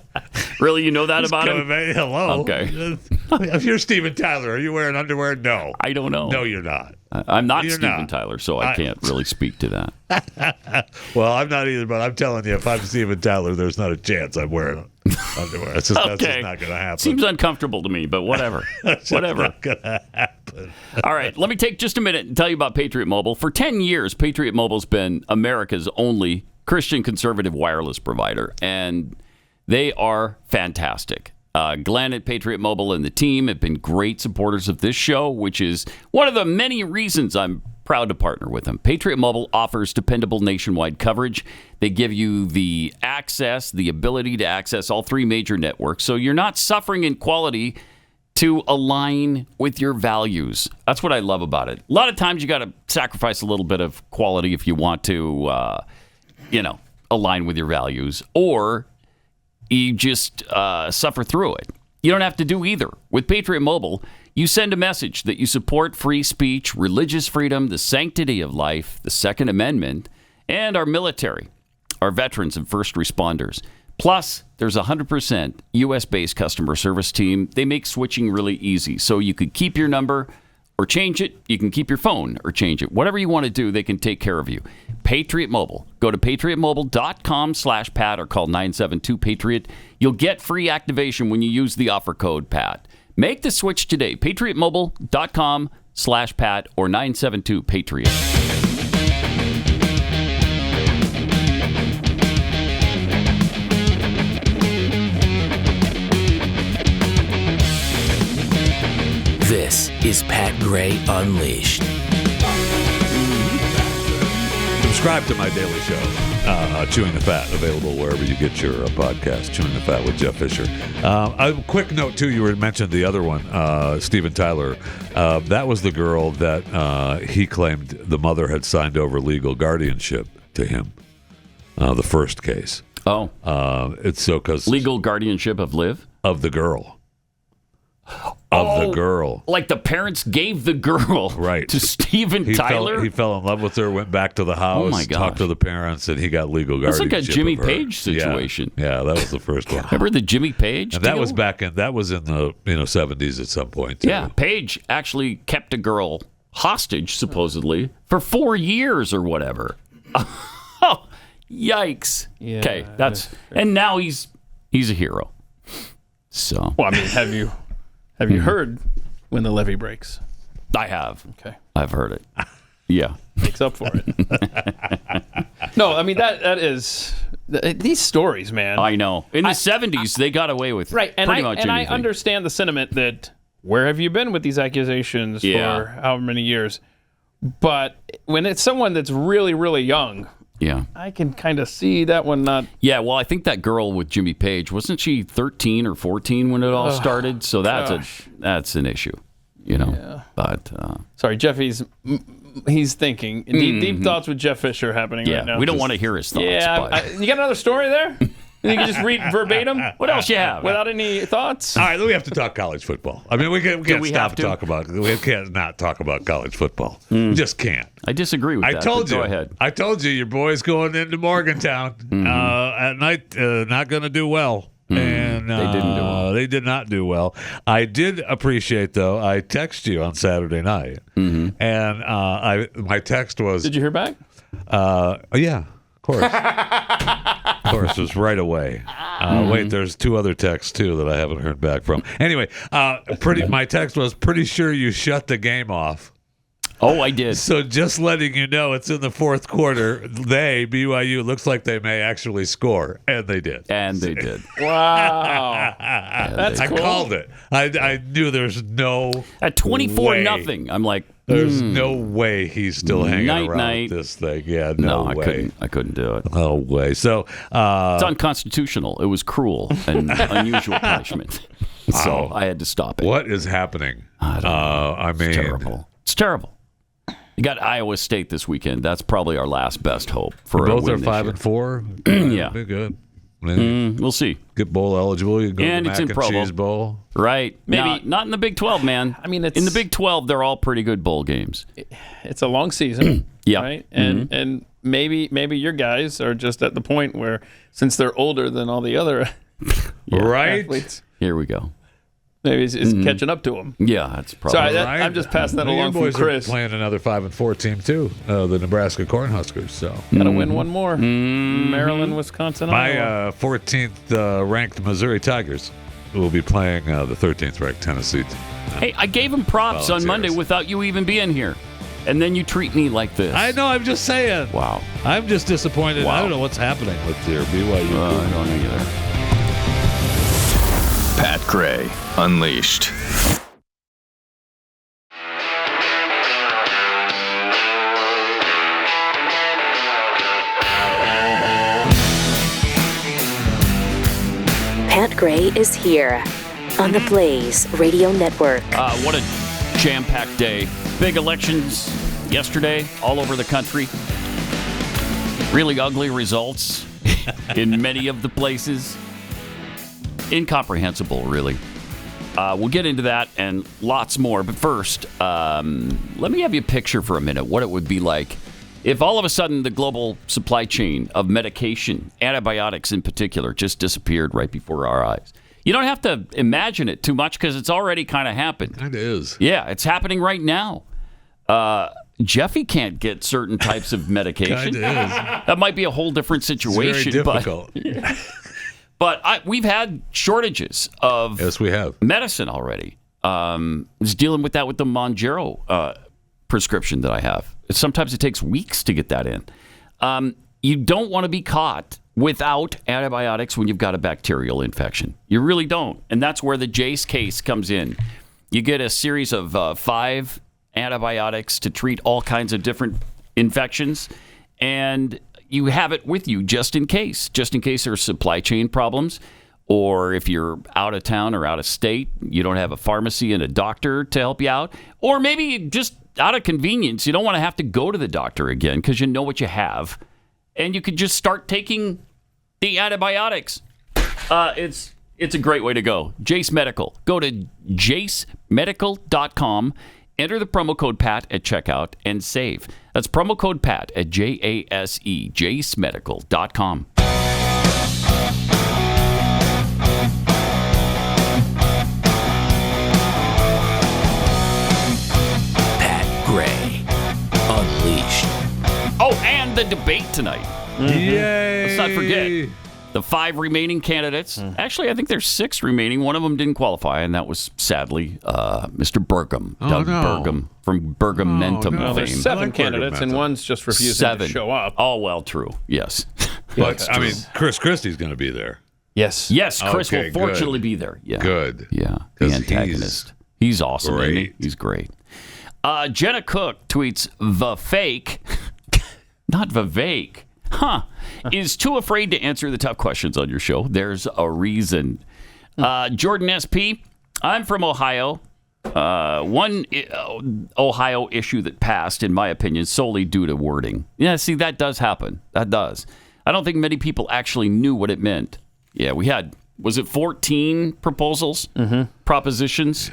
Really? You know that about him? Hello. Okay. If you're Steven Tyler, are you wearing underwear? No. I don't know. No, you're not. I'm not Steven Tyler, so I can't really speak to that. Well, I'm not either, but I'm telling you, if I'm Steven Tyler, there's not a chance I'm wearing underwear. That's just not going to happen. Seems uncomfortable to me, but whatever. Whatever. Not going to happen. All right, let me take just a minute and tell you about Patriot Mobile. For 10 years, Patriot Mobile's been America's only Christian conservative wireless provider, and they are fantastic. Glenn at Patriot Mobile and the team have been great supporters of this show, which is one of the many reasons I'm proud to partner with them. Patriot Mobile offers dependable nationwide coverage. They give you the access, the ability to access all three major networks, so you're not suffering in quality to align with your values. That's what I love about it. A lot of times you got to sacrifice a little bit of quality if you want to, align with your values, or you just suffer through it. You don't have to do either. With Patriot Mobile, you send a message that you support free speech, religious freedom, the sanctity of life, the Second Amendment, and our military, our veterans and first responders. Plus, there's a 100% U.S.-based customer service team. They make switching really easy, so you could keep your number or change it. You can keep your phone or change it. Whatever you want to do, they can take care of you. Patriot Mobile. Go to patriotmobile.com/Pat or call 972-PATRIOT. You'll get free activation when you use the offer code PAT. Make the switch today. patriotmobile.com/Pat or 972-PATRIOT. This is Pat Gray Unleashed. Subscribe to my daily show, Chewing the Fat, available wherever you get your podcast, Chewing the Fat with Jeff Fisher. A quick note, too, you mentioned the other one, Steven Tyler. That was the girl that he claimed the mother had signed over legal guardianship to him, the first case. Oh. It's so because... Legal guardianship of Liv? Of the girl. of the girl. Like the parents gave the girl to Steven Tyler? He fell in love with her, went back to the house, Oh my gosh. talked to the parents, and he got legal That's guardianship. like a Jimmy of her. Page situation. Yeah, that was the first one. Remember the Jimmy Page And that deal? was that was in the 70s at some point, too. Yeah, Page actually kept a girl hostage, supposedly, for 4 years or whatever. Oh, yikes. Yeah, Okay, and now he's a hero. So, Well, I mean, have you heard when the levee breaks? I have. Okay. I've heard it. Yeah. Makes up for it. No, I mean that is these stories, man. I know. In the 70s, they got away with Right, and pretty much I anything. understand the sentiment that where have you been with these accusations for however many years? But when it's someone that's really, really young, Yeah. I can kind of see that one not. Yeah, well, I think that girl with Jimmy Page, wasn't she 13 or 14 when it all started? So that's an issue, Yeah. But Sorry, Jeff. He's thinking deep thoughts with Jeff Fisher happening right now. we don't want to hear his thoughts. Yeah, but you got another story there? You can just read verbatim. what else you have? Without any thoughts? All right, then we have to talk college football. I mean, we can't we stop have and to? talk about. We can't not talk about college football. We just can't. I disagree with I that. told but you. Go ahead. I told you your boy's going into Morgantown at night. Not going to do well. And They didn't do well. They did not do well. I did appreciate, though. I texted you on Saturday night, and my text was. Did you hear back? Yeah, of course. Of course, it was right away. Wait, there's 2 other texts too that I haven't heard back from. Anyway, my text was pretty sure you shut the game off. Oh, I did. So just letting you know, it's in the 4th quarter. BYU, looks like they may actually score, and they did. And they did. Wow. That's I cool. called it. I knew there's no At 24-0, I'm like, there's no way he's still hanging around Night. with this thing. Yeah, no way. I couldn't do it. No way. So It's unconstitutional. It was cruel and unusual punishment. So I had to stop it. what is happening? I don't know. I mean, It's terrible. It's terrible. You got Iowa State this weekend. That's probably our last best hope for a both win are this 5 year. and 4. Yeah. Be good. Maybe We'll see. get bowl eligible. You can go And to the it's Mac in and Provo. Cheese Bowl. Right. Maybe- Not in the Big 12, man. I mean, it's- in the Big 12, they're all pretty good bowl games. It's a long season. Yeah. Right? And maybe your guys are just at the point where, since they're older than all the other Right? athletes, Here we go. maybe it's catching up to them. Yeah, that's probably Sorry, Right. I'm just passing that Well, along your boys from Chris. are playing another 5 and 4 team too, the Nebraska Cornhuskers. So Gotta win one more. Maryland, Wisconsin, my Iowa. 14th ranked Missouri Tigers will be playing the 13th ranked Tennessee. Hey, I gave him props on Volunteers. Monday without you even being here. And then you treat me like this. I know. I'm just saying. Wow. I'm just disappointed. Wow. I don't know what's happening with your BYU. I don't either. Pat Gray Unleashed. Pat Gray is here on the Blaze Radio Network. What a jam-packed day. Big elections yesterday all over the country. Really ugly results in many of the places. Incomprehensible, really. We'll get into that and lots more. But first, let me have you picture for a minute what it would be like if all of a sudden the global supply chain of medication, antibiotics in particular, just disappeared right before our eyes. You don't have to imagine it too much because it's already kind of happened. It is. Yeah, it's happening right now. Jeffy can't get certain types of medication. Kinda is. That might be a whole different situation. It's very difficult. But we've had shortages of Yes, we have. medicine already. I was dealing with that with the Monjaro prescription that I have. Sometimes it takes weeks to get that in. You don't want to be caught without antibiotics when you've got a bacterial infection. You really don't. And that's where the Jace case comes in. You get a series of 5 antibiotics to treat all kinds of different infections, and you have it with you just in case there's supply chain problems, or if you're out of town or out of state, you don't have a pharmacy and a doctor to help you out, or maybe just out of convenience, you don't want to have to go to the doctor again because you know what you have, and you could just start taking the antibiotics. It's It's a great way to go. Jace Medical. Go to jacemedical.com, enter the promo code PAT at checkout, and save. That's promo code PAT at JASE, jacemedical.com. Pat Gray Unleashed. Oh, and the debate tonight. Yay! Let's not forget the 5 remaining candidates. Actually, I think there's 6 remaining. One of them didn't qualify, and that was sadly Mr. Burgum, Doug Burgum from Burgumentum Well, there's fame. 7 candidates, and one's just refusing to show up. Oh, well, true. Yes. But, I mean, Chris Christie's going to be there. Yes. Yes, Chris Okay, will fortunately good. be there. Yeah. Good. Yeah. The 'Cause antagonist. He's awesome, isn't he? great. He's great. Jenna Cook tweets, the fake, not Vivek, is too afraid to answer the tough questions on your show. There's a reason. Jordan SP, I'm from Ohio. One Ohio issue that passed, in my opinion, solely due to wording. Yeah, see, that does happen. That does. I don't think many people actually knew what it meant. Yeah, we had, was it 14 proposals? Propositions?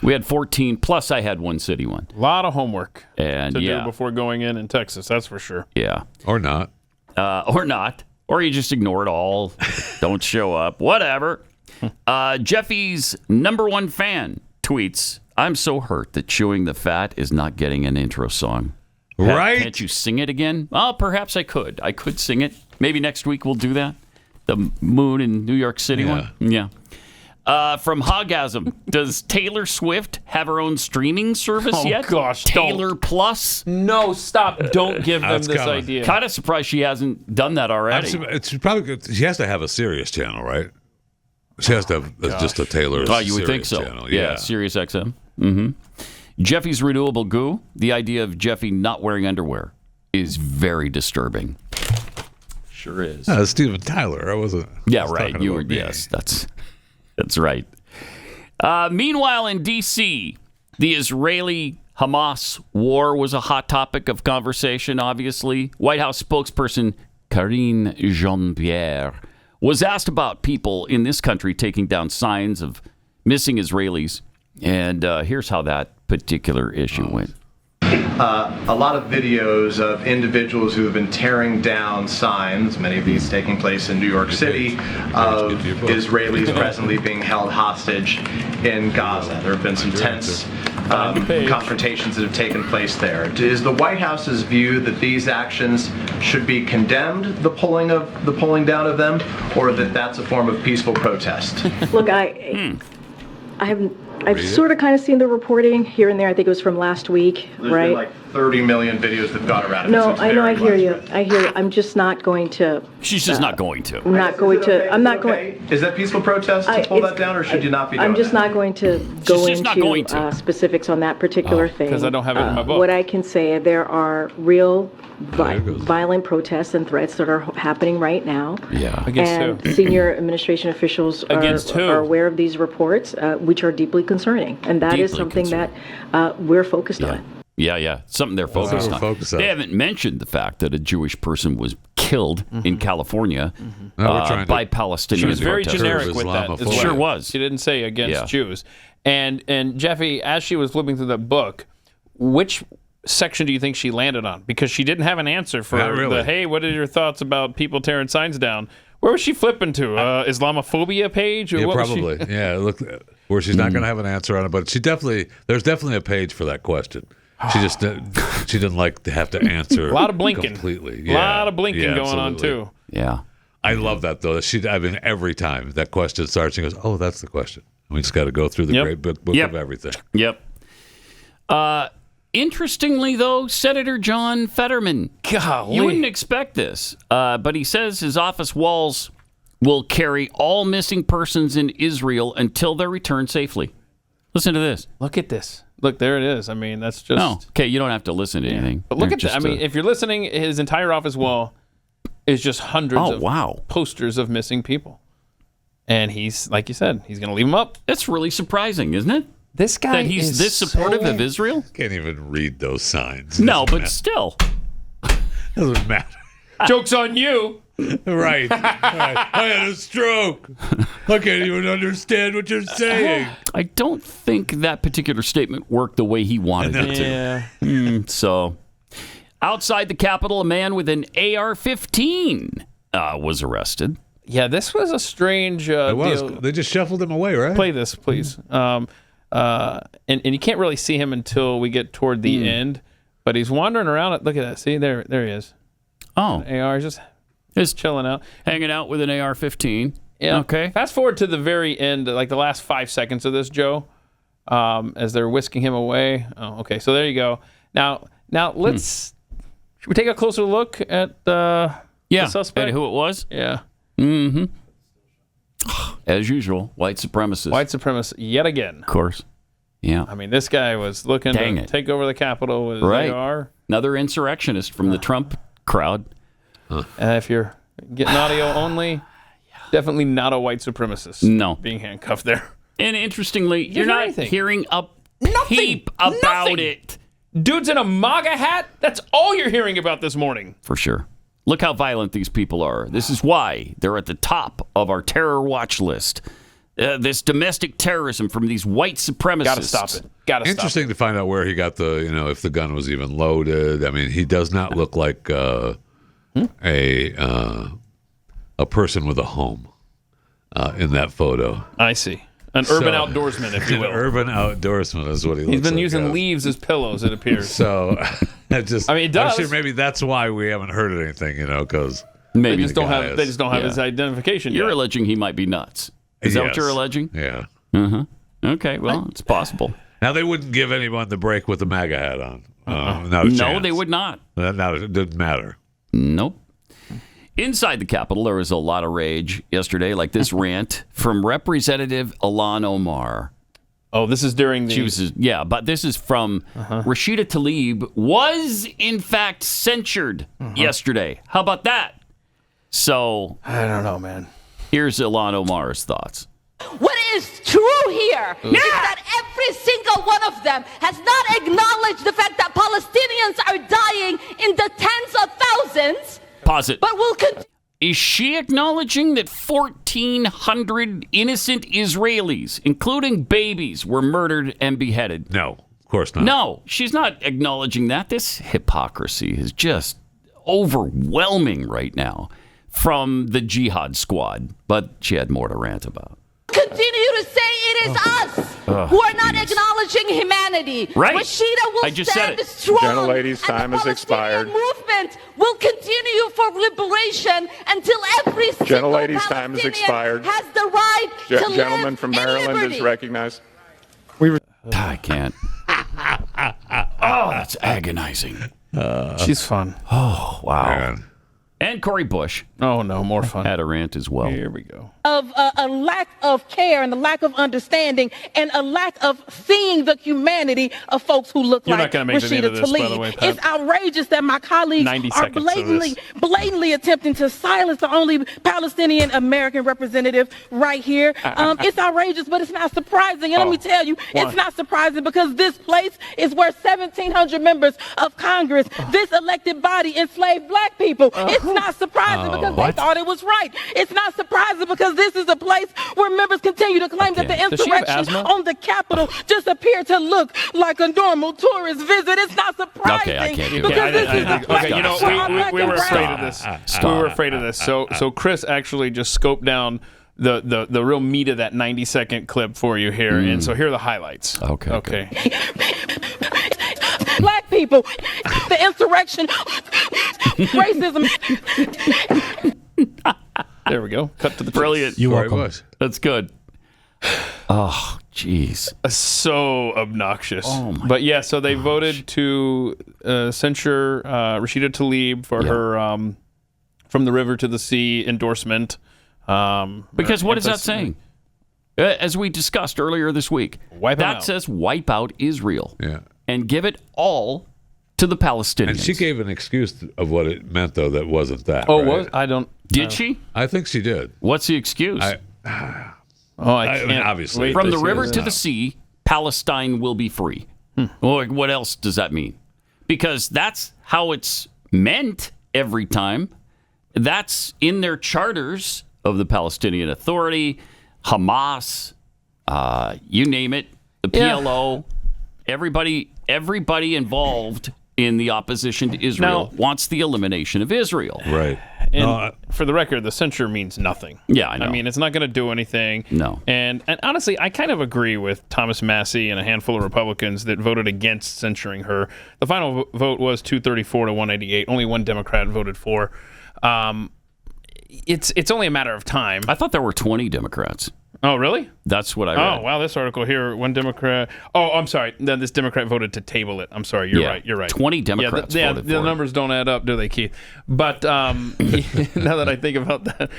We had 14, plus I had one city one. A lot of homework And to yeah. do before going in Texas, that's for sure. Yeah. Or not. Or not. Or you just ignore it all. Don't show up. Whatever. Jeffy's #1 fan tweets, I'm so hurt that Chewing the Fat is not getting an intro song. Right? Can't you sing it again? Oh, perhaps I could. I could sing it. Maybe next week we'll do that. The Moon in New York City one. Yeah. From Hogasm, does Taylor Swift have her own streaming service yet? Gosh, Taylor Plus? No, stop. Don't give them That's this coming. idea. Kind of surprised she hasn't done that already. It's probably she has to have a Sirius channel, right? She has to have just a Taylor. Oh, you would think Sirius so. Channel. Yeah, Sirius XM. Jeffy's renewable goo. The idea of Jeffy not wearing underwear is very disturbing. Sure is. Steven Tyler. I wasn't. Yeah, I was right. talking You about were. me. Yes, that's right. Meanwhile, in D.C., the Israeli-Hamas war was a hot topic of conversation. Obviously, White House spokesperson Karine Jean-Pierre was asked about people in this country taking down signs of missing Israelis, and here's how that particular issue went. A lot of videos of individuals who have been tearing down signs, many of these taking place in New York City, of Israelis presently being held hostage in Gaza. There have been some tense confrontations that have taken place there. Is the White House's view that these actions should be condemned, the pulling down of them, or that that's a form of peaceful protest? Look, I've sort of kind of seen the reporting here and there. I think it was from last week, There's right? been like 30 million videos that got around. No, I know, I hear you. I hear you. I'm just not going to. She's just not going to. I'm not going to. I'm not going. Is that peaceful protest to pull that down, or should you not be doing I'm just that? not going to go just not going to. into specifics on that particular thing. Because I don't have it in my book. What I can say, there are real violent protests and threats that are happening right now. Yeah. Against And who? senior administration officials Against who? are aware of these reports, which are deeply concerning. And that is Deeply something concerning. that we're focused on. Yeah. Something they're focused we're on. focused on. They haven't mentioned the fact that a Jewish person was killed in California No, we're trying to- by Palestinian She was very protesters. generic with that. Islamophobia. as Sure well. was. She didn't say against Yeah. Jews. And Jeffy, as she was flipping through the book, which section do you think she landed on? Because she didn't have an answer for Not really. the, hey, what are your thoughts about people tearing signs down? Where was she flipping to? Islamophobia page? Or Yeah, what was she- probably. Yeah, look, where she's not going to have an answer on it, but there's definitely a page for that question. She just she didn't like to have to answer. A lot of blinking. Completely. A lot of blinking Yeah, going on, absolutely. too. Yeah. I love that, though. Every time that question starts, she goes, oh, that's the question. We just got to go through the Yep. great book Yep. of everything. Yep. Interestingly, though, Senator John Fetterman, Golly. you wouldn't expect this, but he says his office walls will carry all missing persons in Israel until they're returned safely. Listen to this. Look at this. Look, there it is. I mean, that's just... No, okay, you don't have to listen to anything. But look They're at that. I just, mean, if you're listening, his entire office wall is just hundreds of posters of missing people. And he's, like you said, he's going to leave them up. That's really surprising, isn't it? This guy That he's is this supportive so- of Israel? Can't even read those signs. No, Doesn't but matter. still. Doesn't matter. Joke's on you. Right. I had a stroke. I can't even understand what you're saying. I don't think that particular statement worked the way he wanted it to. So, outside the Capitol, a man with an AR-15 was arrested. Yeah, this was a strange deal. They just shuffled him away, right? Play this, please. And you can't really see him until we get toward the end, but he's wandering around. Look at that. See, there he is. Oh. An AR just chilling out. Hanging out with an AR-15. Yeah. Okay. Fast forward to the very end, like the last 5 seconds of this, Joe, as they're whisking him away. Oh, okay. So there you go. Now let's... Should we take a closer look at the suspect? And who it was? Yeah. Mm-hmm. As usual, white supremacist. White supremacist yet again. Of course. Yeah. I mean, this guy was looking to take over the Capitol with his AR. Another insurrectionist from the Trump crowd. If you're getting audio only, definitely not a white supremacist. No. Being handcuffed there. And interestingly, you're not hearing a peep about Nothing. it. Dude's in a MAGA hat? That's all you're hearing about this morning. For sure. Look how violent these people are. This is why they're at the top of our terror watch list. This domestic terrorism from these white supremacists. Gotta stop it. Gotta stop it. Interesting to find out where he got if the gun was even loaded. I mean, he does not look like a person with a home in that photo. I see. An urban outdoorsman, if you will. An urban outdoorsman is what he looks like. He's been using leaves as pillows, it appears. So, it does. I'm sure maybe that's why we haven't heard anything, because maybe they just don't have his identification You're yet. alleging he might be nuts. Is that what you're alleging? Yeah. Uh-huh. Okay, well, it's possible. Now, they wouldn't give anyone the break with the MAGA hat on. Not a No, chance. they would not. It didn't matter. Nope. Inside the Capitol, there was a lot of rage yesterday, like this rant from Representative Ilhan Omar. Oh, this is during the... but this is from Rashida Talib was, in fact, censured yesterday. How about that? So... I don't know, man. Here's Ilhan Omar's thoughts. What is true here is that every single one of them has not acknowledged the fact that Palestinians are dying in the tens of thousands. Pause it. But we'll continue. Is she acknowledging that 1,400 innocent Israelis, including babies, were murdered and beheaded? No, of course not. No, she's not acknowledging that. This hypocrisy is just overwhelming right now from the Jihad Squad. But she had more to rant about. Continue to say it is us who are not acknowledging humanity. Right. Rashida will I just said stand it. strong. Gentlelady's time has expired. The movement will continue for liberation until every single Gentlelady's time has expired. has the right to Gentleman live from in Maryland liberty. is recognized. I can't. Oh, that's agonizing. She's fun. Oh, wow. Man. And Cori Bush. Oh, no, more fun. Had a rant as well. Here we go. Of a lack of care and a lack of understanding and a lack of seeing the humanity of folks who look You're like not gonna make the end Rashida of this, by the Tlaib. way, Pat. It's outrageous that my colleagues 90 are seconds of this. blatantly attempting to silence the only Palestinian American representative right here. It's outrageous, but it's not surprising. And let me tell you, it's not surprising because this place is where 1,700 members of Congress, this elected body, enslaved black people. It's not surprising because they thought it was right. It's not surprising because this is a place where members continue to claim that the Does she have insurrection asthma? on the Capitol just appeared to look like a normal tourist visit. It's not surprising. Okay, I can't do it. because this is a place Okay, you know, where our black we and were brown- afraid of this. We were afraid of this. So Chris actually just scoped down the real meat of that 90-second clip for you here. And so here are the highlights. Okay. Black people, the insurrection, racism. There we go. Cut to the Brilliant. You're Cori welcome. Bush. That's good. Oh, jeez. So obnoxious. Oh, my but yeah, so they voted to censure Rashida Tlaib for her From the River to the Sea endorsement. Because what is that saying? As we discussed earlier this week, Wipe 'em that out. says wipe out Israel Yeah. and give it all to the Palestinians. And she gave an excuse of what it meant, though, that wasn't that. Oh, right? what? I don't. Did she? I think she did. What's the excuse? I I mean, can't. obviously. wait From to the see river this. to the sea, Palestine will be free. Well, what else does that mean? Because that's how it's meant every time. that's in their charters of the Palestinian Authority, Hamas, you name it, the PLO, everybody involved in the opposition to Israel wants the elimination of Israel. Right. And for the record, the censure means nothing. Yeah, I know. I mean, it's not going to do anything. No. And honestly, I kind of agree with Thomas Massey and a handful of Republicans that voted against censuring her. The final vote was 234 to 188. Only one Democrat voted for. It's only a matter of time. I thought there were 20 Democrats. Oh, really? That's what I read. Oh, wow. This article here, one Democrat. Oh, I'm sorry. Then this Democrat voted to table it. I'm sorry. You're right. 20 Democrats voted for the it. numbers don't add up, do they, Keith? But now that I think about that.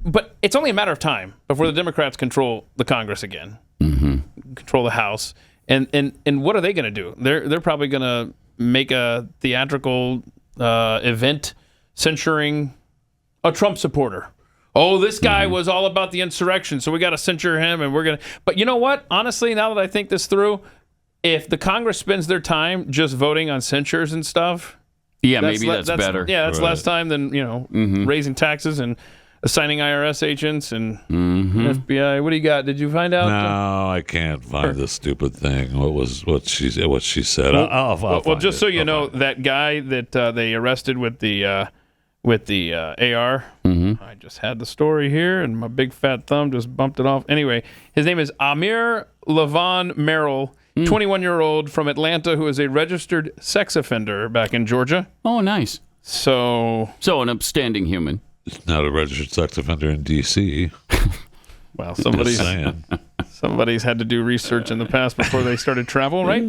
But it's only a matter of time before the Democrats control the Congress again, control the House. And what are they going to do? They're probably going to make a theatrical event censuring a Trump supporter. Oh, this guy was all about the insurrection, so we got to censure him, and we're going to... But you know what? Honestly, now that I think this through, if the Congress spends their time just voting on censures and stuff... Yeah, maybe that's better. Yeah, that's less time than, raising taxes and assigning IRS agents and FBI. What do you got? Did you find out? No, I can't find the stupid thing. What she said? I'll well, just so you know, that guy that they arrested with the AR. I just had the story here, and my big fat thumb just bumped it off. Anyway, his name is Amir Levon Merrill, 21-year-old from Atlanta, who is a registered sex offender back in Georgia. Oh, nice. So an upstanding human. It's not a registered sex offender in D.C. Well, somebody's had to do research in the past before they started travel, right?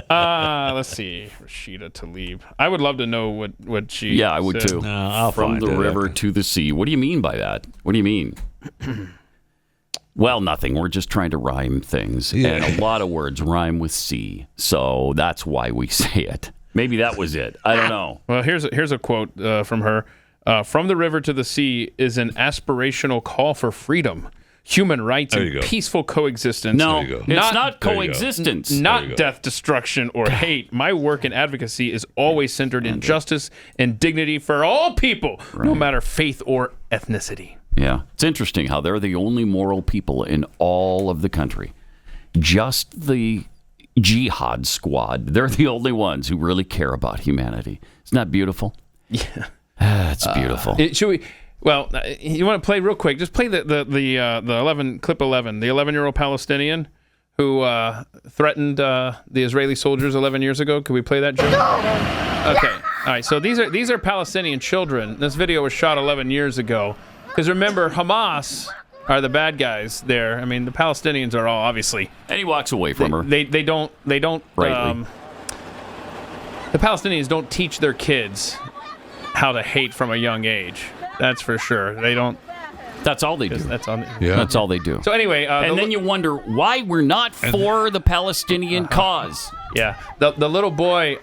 Let's see. Rashida Talib. I would love to know what she Yeah, I would said. too. I'll From find the it. river to the sea. What do you mean by that? What do you mean? Well, nothing. We're just trying to rhyme things. Yeah. And a lot of words rhyme with sea. So that's why we say it. Maybe that was it. I don't know. Well, here's a quote from her. From the river to the sea is an aspirational call for freedom, human rights, and peaceful coexistence. No, it's not coexistence. Not death, destruction, or hate. My work and advocacy is always centered in justice and dignity for all people, no matter faith or ethnicity. Yeah. It's interesting how they're the only moral people in all of the country. Just the Jihad Squad. They're the only ones who really care about humanity. Isn't that beautiful? Yeah. It's beautiful. Should we... Well, you want to play real quick? Just play the 11 clip 11. The 11-year-old Palestinian who threatened the Israeli soldiers 11 years ago. Could we play that, Joe? Okay. All right. So these are Palestinian children. This video was shot 11 years ago. Because remember, Hamas are the bad guys there. I mean, the Palestinians are all obviously. And he walks away from her. They don't. Rightly. The Palestinians don't teach their kids how to hate from a young age. That's for sure. They don't. That's all they do. That's all. That's all they do. So anyway, and then you wonder why we're not for the Palestinian cause. Yeah, the little boy,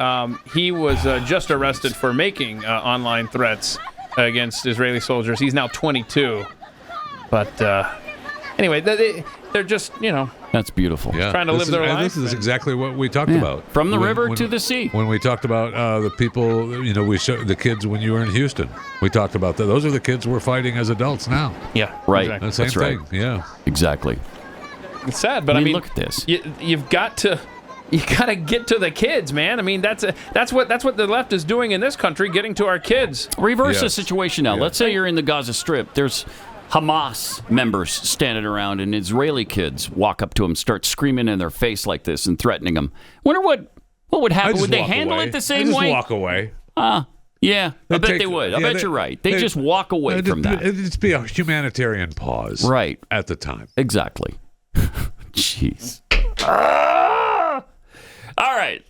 he was just arrested for making online threats against Israeli soldiers. He's now 22. But anyway, they're just, That's beautiful. Yeah. Trying to live their life. This is exactly what we talked about. From the river to the sea. When we talked about the people, we showed the kids when you were in Houston. We talked about that. Those are the kids we're fighting as adults now. Yeah, right. Exactly. The same That's thing. right. Yeah, exactly. It's sad, but I mean, look at this. You've got to. You gotta get to the kids, man. I mean, that's what the left is doing in this country, getting to our kids. Reverse the situation now. Let's say you're in the Gaza Strip. There's Hamas members standing around, and Israeli kids walk up to them, start screaming in their face like this and threatening them. Wonder what would happen? Would they handle it the same way? Walk away. Yeah, I bet they would. I bet you're right. They just walk away from that. It'd just be a humanitarian pause. Right. At the time. Exactly. Jeez. All right.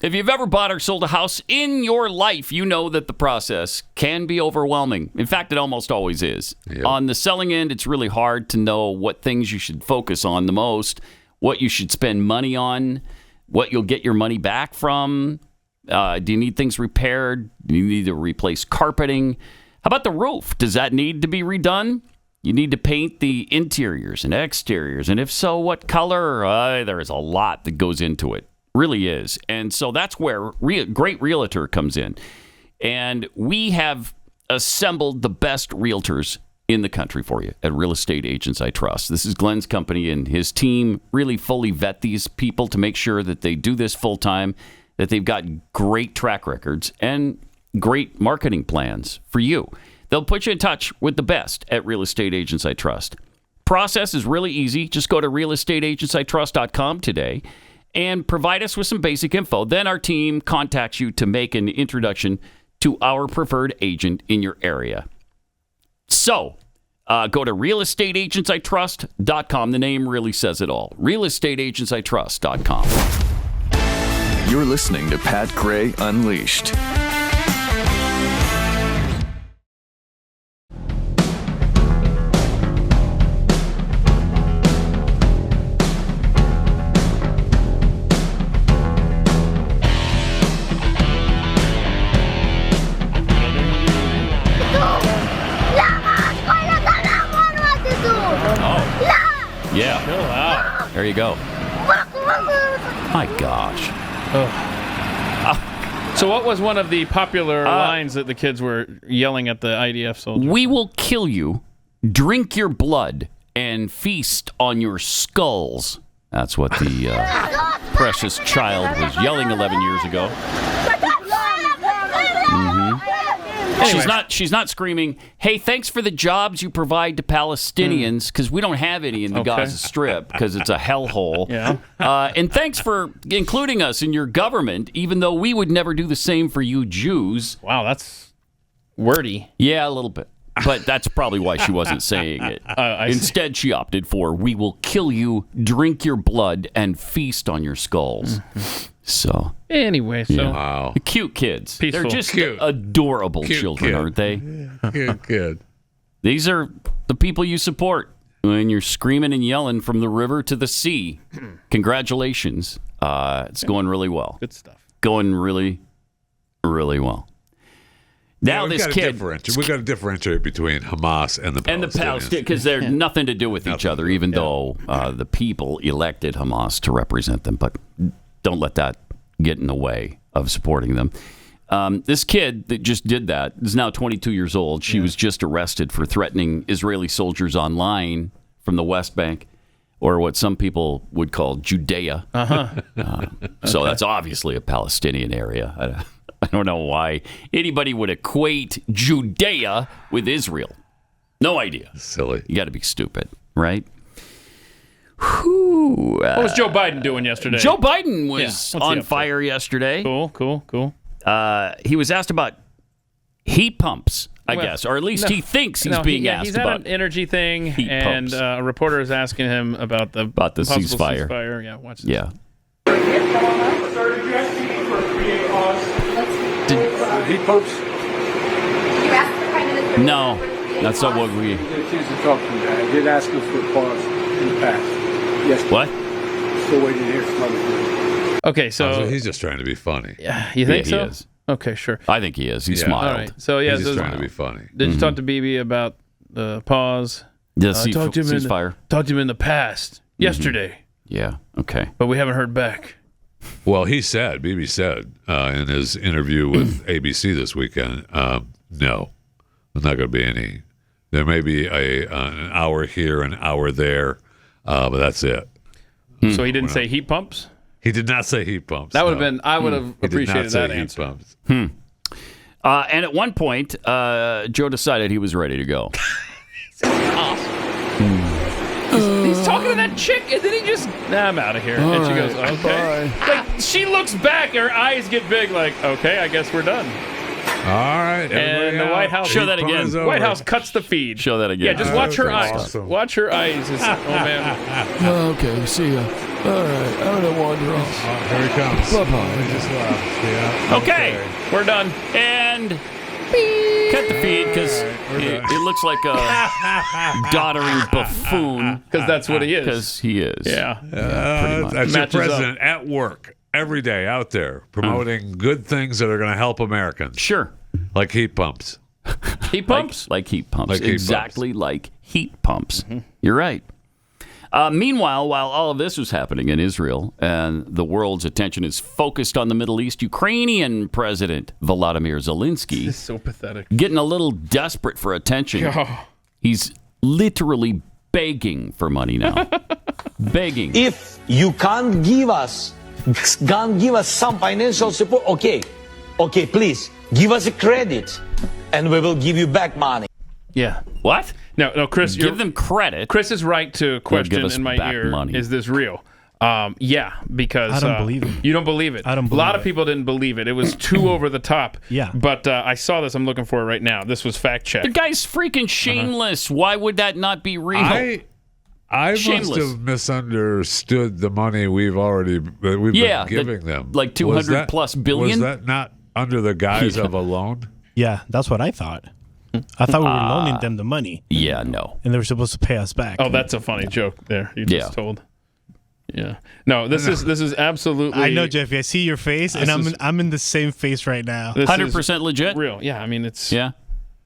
If you've ever bought or sold a house in your life, you know that the process can be overwhelming. In fact, it almost always is. Yep. On the selling end, it's really hard to know what things you should focus on the most, what you should spend money on, what you'll get your money back from. Do you need things repaired? Do you need to replace carpeting? How about the roof? Does that need to be redone? You need to paint the interiors and exteriors. And if so, what color? There is a lot that goes into it. Really is. And so that's where great realtor comes in. And we have assembled the best realtors in the country for you at Real Estate Agents I Trust. This is Glenn's company, and his team really fully vet these people to make sure that they do this full time, that they've got great track records and great marketing plans for you. They'll put you in touch with the best at Real Estate Agents I Trust. Process is really easy. Just go to realestateagentsitrust.com today and provide us with some basic info. Then our team contacts you to make an introduction to our preferred agent in your area. So, go to realestateagentsitrust.com. The name really says it all. realestateagentsitrust.com. You're listening to Pat Gray Unleashed. Yeah. Chill out. There you go. My gosh. So what was one of the popular lines that the kids were yelling at the IDF soldiers? We will kill you, drink your blood, and feast on your skulls. That's what the precious child was yelling 11 years ago. Anyway. She's not screaming, hey, thanks for the jobs you provide to Palestinians, because we don't have any in the Gaza Strip, because it's a hellhole. Yeah. And thanks for including us in your government, even though we would never do the same for you Jews. Wow, that's wordy. Yeah, a little bit. But that's probably why she wasn't saying it. Instead, she opted for, we will kill you, drink your blood, and feast on your skulls. So anyway, wow. Cute kids. Peaceful. They're just Cute. adorable Cute children, kid. aren't they? Cute kid. These are the people you support when you're screaming and yelling from the river to the sea. Congratulations. It's going really well. Good stuff. Going really, really well. Now we've this got kid... We've got to differentiate between Hamas and the Palestinians. And the Palestinians, because they're nothing to do with each other, even though the people elected Hamas to represent them. But don't let that get in the way of supporting them. This kid that just did that is now 22 years old. She was just arrested for threatening Israeli soldiers online from the West Bank, or what some people would call Judea. So that's obviously a Palestinian area. I don't know why anybody would equate Judea with Israel. No idea. Silly. You got to be stupid, right? Whew, What was Joe Biden doing yesterday? Joe Biden was What's he on up to? fire yesterday. Cool. He was asked about heat pumps, I Well, guess, or at least no. he thinks he's being asked he's about at an energy thing, heat and pumps. a reporter is asking him about the possible ceasefire. Yeah, watch this. Yeah. Heat pumps? No, that's not what we... I did a chance to talk to him. I did ask him for a pause in the past. Yes. What? Still waiting to hear some other things. Okay, so he's just trying to be funny. Yeah, you think he so? is. Okay, sure. I think he is. He smiled. All right. So yeah, he's just trying to be funny. Did you talk to BB about the pause? The talked to him ceasefire? Talked to him in the past, yesterday, Yeah, okay. but we haven't heard back. Well, BB said in his interview with ABC this weekend, no, there's not going to be any. There may be an hour here, an hour there, but that's it. So he didn't say heat pumps? He did not say heat pumps. That would have been, I would have He did not appreciated say that heat answer. pumps. And at one point, Joe decided he was ready to go. He's talking to that chick, and then he just, I'm out of here. And she goes, okay. Like, she looks back, her eyes get big, like, okay, I guess we're done. All right. And the White House, Show that again. White House cuts the feed. Show that again. Yeah, just watch her That's eyes. awesome. Watch her eyes. Oh, man. Okay, see ya. All right, I'm gonna wander off. Here he comes. Bye-bye. He just left. Yeah. Okay, we're done. And cut the feed because it looks like a doddering buffoon. Because that's what he is. Because he is. Yeah. Pretty much. That's your Matches up. president at work every day out there promoting good things that are going to help Americans. Sure. Like heat pumps. Heat pumps? Like heat pumps. Like heat exactly like heat pumps. You're right. Meanwhile, while all of this was happening in Israel and the world's attention is focused on the Middle East, Ukrainian President Volodymyr Zelenskyy This is so pathetic. getting a little desperate for attention. Oh. He's literally begging for money now. Begging. If you can't give us some financial support, okay, please give us a credit, and we will give you back money. Yeah. What? No, Chris. Give them credit. Chris is right to question us in my back ear. money. Is this real? Yeah, because I don't believe it. You don't believe it. I don't A believe lot of it. people didn't believe it. It was too over the top. Yeah. But I saw this. I'm looking for it right now. This was fact checked. The guy's freaking shameless. Why would that not be real? I must Shameless. have misunderstood the money we've been giving them. Like 200 plus billion? Was that not under the guise of a loan? Yeah, that's what I thought. I thought we were loaning them the money. Yeah, no. And they were supposed to pay us back. Oh, that's a funny joke there. You just told. Yeah. No, this is absolutely. I know, Jeffy. I see your face, and I'm in the same face right now. 100% legit? Real. Yeah, I mean, it's. Yeah.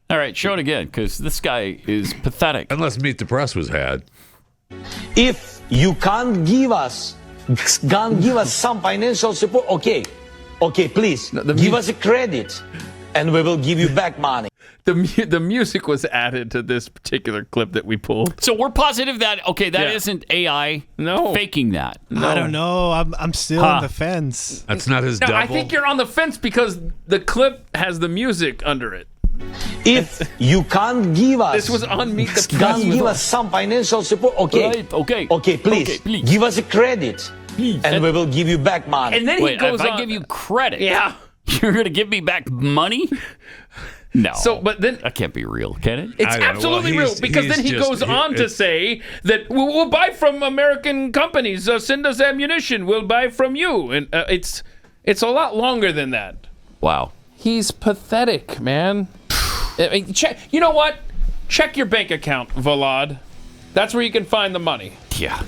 All right, show it again, because this guy is pathetic. Unless Meet the Press was had. If you can't give us some financial support, okay, please give us a credit, and we will give you back money. The music was added to this particular clip that we pulled. So we're positive that isn't AI faking that. No. I don't know. I'm still on the fence. That's not his double. I think you're on the fence because the clip has the music under it. If you can't give us, this was on Meet the Press. give us some financial support, okay, please give us a credit, and we will give you back money. And then he goes if on. I give you credit, Yeah. you're going to give me back money? No. So, but then that can't be real, can it? It's absolutely real because then he goes on to say that we'll buy from American companies. Send us ammunition. We'll buy from you, and it's a lot longer than that. Wow. He's pathetic, man. You know what? Check your bank account, Volod. That's where you can find the money. Yeah.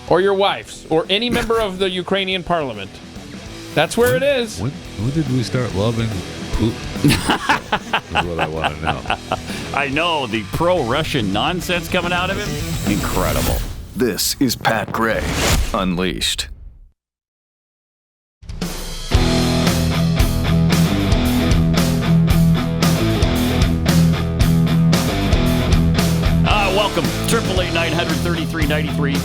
Or your wife's, or any member of the Ukrainian parliament. That's where it is. When did we start loving Putin? That's what I want to know. I know, the pro-Russian nonsense coming out of him. Incredible. This is Pat Gray Unleashed. Welcome. 888-933-93.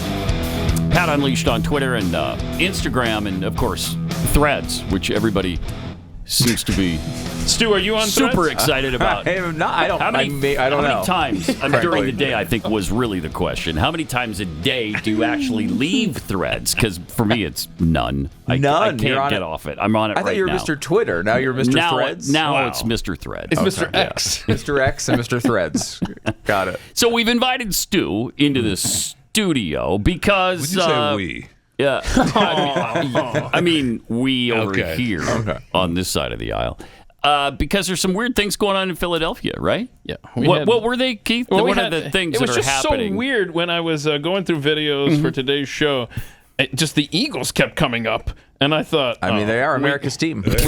Pat Unleashed on Twitter and Instagram and, of course, Threads, which everybody seems to be Stu, are you on super Threads? excited about. I am not. I don't know. How many times during the day, I think, was really the question. How many times a day do you actually leave Threads? Because for me, it's none. I can't get off it. I'm on it right now. I thought you were Mr. Twitter. Now you're Mr. Threads? Now it's Mr. Threads. It's Mr. X. Mr. X and Mr. Threads. Got it. So we've invited Stu into the studio because... When you say we... Yeah. I mean, we over here on this side of the aisle. Because there's some weird things going on in Philadelphia, right? Yeah. What were they, Keith? Well, what are the things that are happening? It was just so weird when I was going through videos for today's show. Just the Eagles kept coming up, and I thought... I mean, they are America's team. We got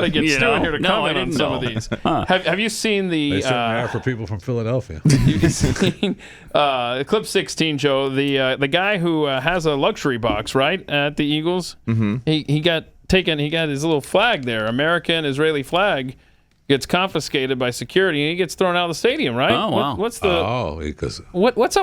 to get Stu in here to comment on some of these. Have you seen the... They certainly are for people from Philadelphia. You've seen clip 16, Joe, the guy who has a luxury box, right, at the Eagles? Mm-hmm. He got his little flag there, American Israeli flag, gets confiscated by security, and he gets thrown out of the stadium, right? Oh, wow. What's up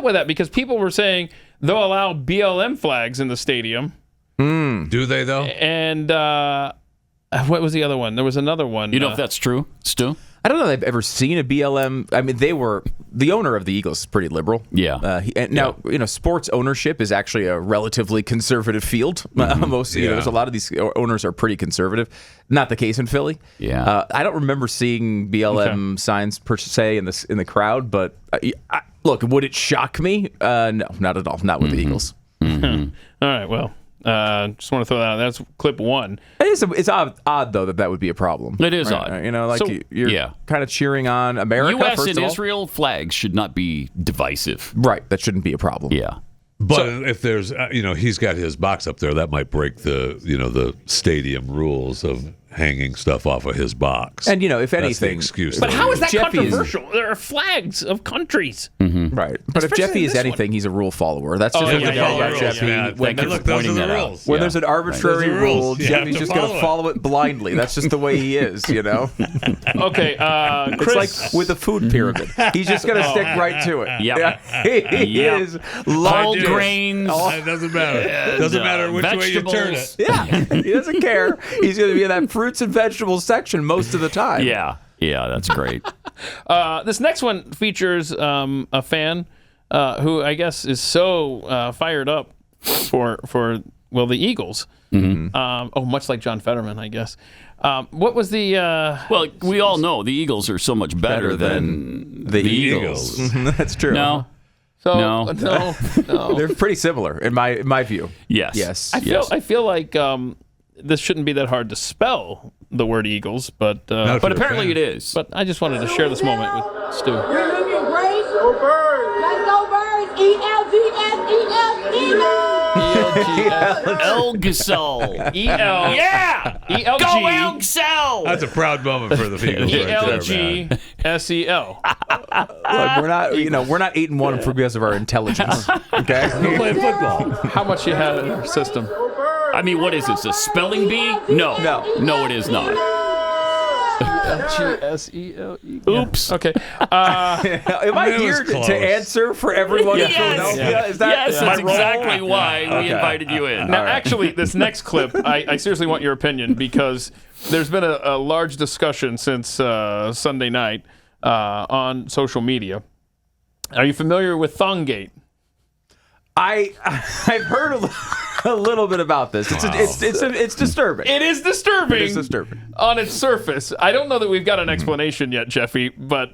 with that? Because people were saying they'll allow BLM flags in the stadium. Do they, though? And what was the other one? There was another one. You know if that's true, Stu? I don't know that I've ever seen a BLM. I mean, the owner of the Eagles is pretty liberal. Yeah. Now, sports ownership is actually a relatively conservative field. There's a lot of these owners are pretty conservative. Not the case in Philly. Yeah. I don't remember seeing BLM signs per se in the crowd, but look, would it shock me? No, not at all. Not with the Eagles. Mm-hmm. All right. Well. Just want to throw that out. That's clip one. It's odd though that would be a problem. It is odd. You're kind of cheering on America. U.S. first and of all. Israel flags should not be divisive. Right. That shouldn't be a problem. Yeah. But if there's, he's got his box up there, that might break the stadium rules of hanging stuff off of his box. And, if That's the anything... excuse. But how is that Jeffy controversial? There are flags of countries. Right. But if Jeffy is anything, he's a rule follower. That's just what we know about Jeffy. Thank you for pointing that out. When there's an arbitrary rule, Jeffy's just going to follow it blindly. That's just the way he is, Okay, Chris... It's like with the food pyramid. He's just going to stick right to it. Yep. He is whole grains. It doesn't matter. It doesn't matter which way you turn it. Yeah, he doesn't care. He's going to be in that fruits and vegetables section most of the time. Yeah, that's great. This next one features a fan who I guess is so fired up for the Eagles. Much like John Fetterman, I guess. What was the... Well, we all know the Eagles are so much better than the Eagles. That's true. No. No. They're pretty similar in my view. Yes. I feel like this shouldn't be that hard to spell the word Eagles, but apparently it is. But I just wanted to share this moment with Stu. We're looking great. Go Birds. Let's go Birds. Elgisol. E-L. Yeah. E-L-G. Go Elgisol. That's a proud moment for the Eagles. E-L-G-S-E-L. Look, we're not 8-1 because of our intelligence. Okay, we're playing football. How much you have in our system? I mean, what is this? A spelling bee? No, it is not. G-S-E-L-E. Oops. Okay. Am I here to answer for everyone in Philadelphia? Yeah. Is that that's exactly why we invited you in. Now, actually, this next clip, I seriously want your opinion because there's been a large discussion since Sunday night on social media. Are you familiar with Thonggate? I've heard a little bit about this. It's disturbing. It is disturbing. It is disturbing on its surface. I don't know that we've got an explanation yet, Jeffy, but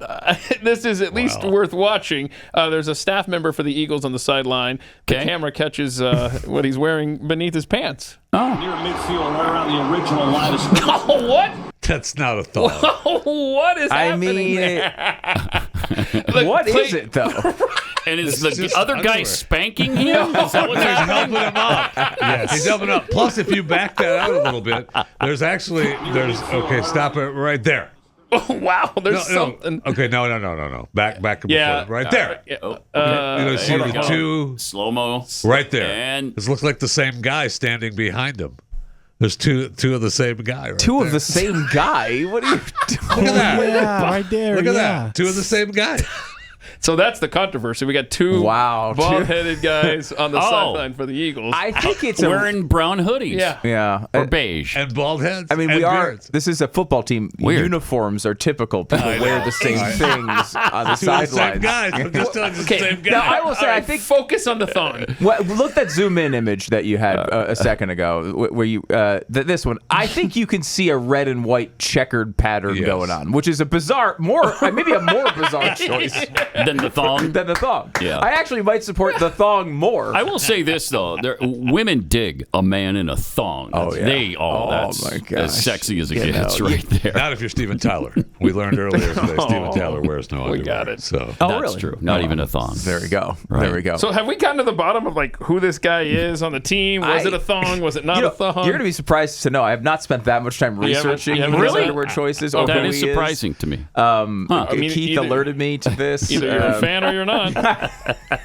this is at least worth watching. There's a staff member for the Eagles on the sideline. The camera catches what he's wearing beneath his pants. Near midfield, right around the original line of scrimmage. Oh, what? That's not a thought. What is happening there? What is it, though? And is the other guy spanking him? Is that what's happening? Helping him up. Yes. He's helping up. Plus, if you back that out a little bit, there's okay, stop it right there. Oh, wow, there's something. Okay, no. Back and right there. See the two slow-mo right there. And this looks like the same guy standing behind him. There's two of the same guy. Right two there. of the same guy? What are you doing? Look at that. Yeah, right there. Look at that. Two of the same guy. So that's the controversy. We got two bald-headed guys on the sideline for the Eagles. I think it's wearing brown hoodies. Yeah. Or beige. And bald heads. I mean, this is a football team. Weird. Uniforms are typical. People wear the same things on the sidelines. Guys. I'm just telling you, the same guy. Now, I will say, I think focus on the thong. Well, look at that zoom in image that you had a second ago, where you this one. I think you can see a red and white checkered pattern going on, which is a bizarre, maybe a more bizarre choice than the thong. Than the thong. Yeah. I actually might support the thong more. I will say this though: women dig a man in a thong. That's my gosh. as sexy as it gets, right there. Not if you're Steven Tyler. We learned earlier today Steven Tyler wears no underwear. We got it. So that's really? true. Not even a thong. There we go. Right. There we go. So have we gotten to the bottom of who this guy is on the team? Was it a thong? Was it not a thong? You're going to be surprised to know I have not spent that much time researching his underwear choices. Or that who is he surprising to me. Keith alerted me to this. Either you're a fan or you're not.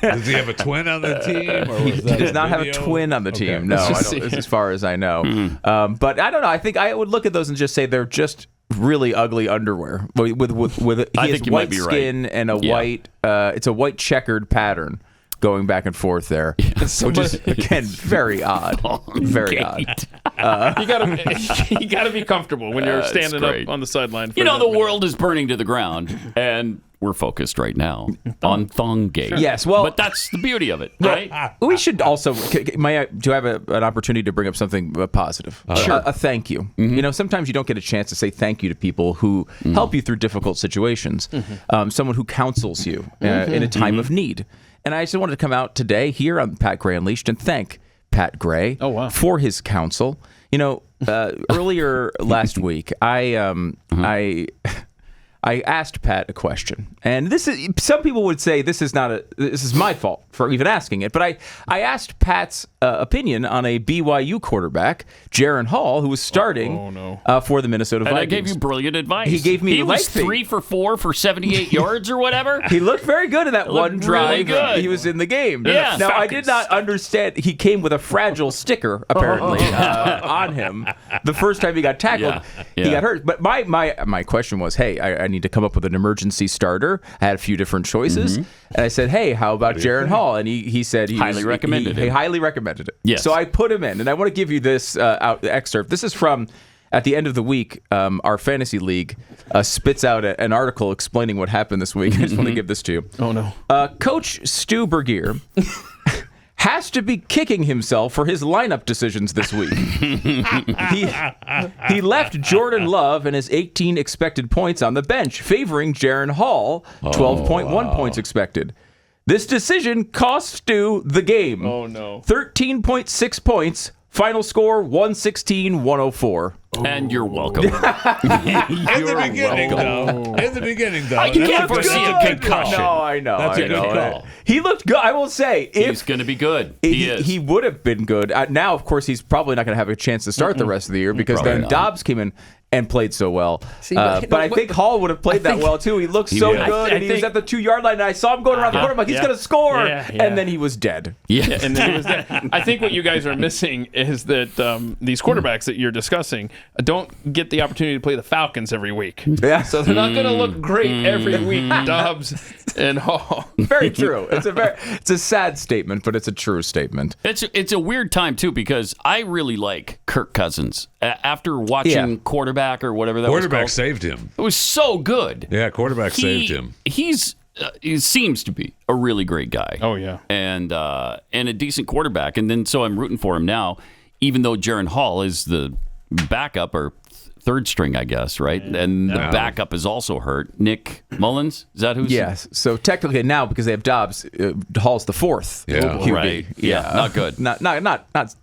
Does he have a twin on the team? Or was He that does a not have a video? twin on the team. Okay. No, I don't, as far as I know. But I don't know. I think I would look at those and just say they're just really ugly underwear with I he has think you white might be skin right. and a white. It's a white checkered pattern going back and forth there, which is again very odd. Very odd. You gotta be comfortable when you're standing up on the sideline. You know, the world is burning to the ground, and we're focused right now on Thonggate. Sure. Yes, well, but that's the beauty of it, right? We should also. Do I have an opportunity to bring up something positive? Sure. A thank you. You know, sometimes you don't get a chance to say thank you to people who help you through difficult situations. Someone who counsels you in a time of need. And I just wanted to come out today here on Pat Gray Unleashed and thank Pat Gray for his counsel. You know, earlier last week, I I asked Pat a question, and some people would say this is my fault for even asking it, but I asked Pat's opinion on a BYU quarterback, Jaron Hall, who was starting for the Minnesota Vikings. And I gave you brilliant advice. He gave me He was 3 for 4 for 78 yards or whatever. He looked very good in that one drive. Really good. He was in the game. Yeah. Now I did not understand. He came with a fragile sticker apparently on him the first time he got tackled. Yeah. He got hurt. But my question was, hey, I need to come up with an emergency starter. I had a few different choices, and I said, hey, how about Jaron Hall? And he said he highly recommended it. He highly recommended it. Yes. So I put him in, and I want to give you this excerpt. This is from. At the end of the week, our fantasy league spits out an article explaining what happened this week. I just want to give this to you. Oh, no. Coach Stu Bergier has to be kicking himself for his lineup decisions this week. He left Jordan Love and his 18 expected points on the bench, favoring Jaron Hall, 12.1 points expected. This decision cost Stu the game. Oh, no. 13.6 points. Final score, 116-104. And you're welcome. In the beginning, though. You can't foresee a concussion. No, I know. That's a good call. He looked good. I will say. He's going to be good. He is. He would have been good. Now, of course, he's probably not going to have a chance to start the rest of the year because then Dobbs came in and played so well. But I think Hall would have played that well, too. He looked so good, and he was at the 2-yard line, and I saw him going around the corner. I'm like, he's going to score. And then he was dead. Yeah, and then he was dead. I think what you guys are missing is that these quarterbacks that you're discussing don't get the opportunity to play the Falcons every week. Yeah. So they're not going to look great every week, Dobbs and Hall. Very true. It's a sad statement, but it's a true statement. It's a weird time, too, because I really like Kirk Cousins. After watching Quarterback or whatever that was called. Quarterback saved him. It was so good. Yeah, quarterback saved him. He seems to be a really great guy. Oh, yeah. And a decent quarterback. And then so I'm rooting for him now, even though Jaron Hall is the backup or third string, I guess, right? And the backup is also hurt. Nick Mullins, is that who's? Yes. So technically now, because they have Dobbs, Hall's the fourth. Yeah. QB. Right. Yeah. Not good. Not suboptimal.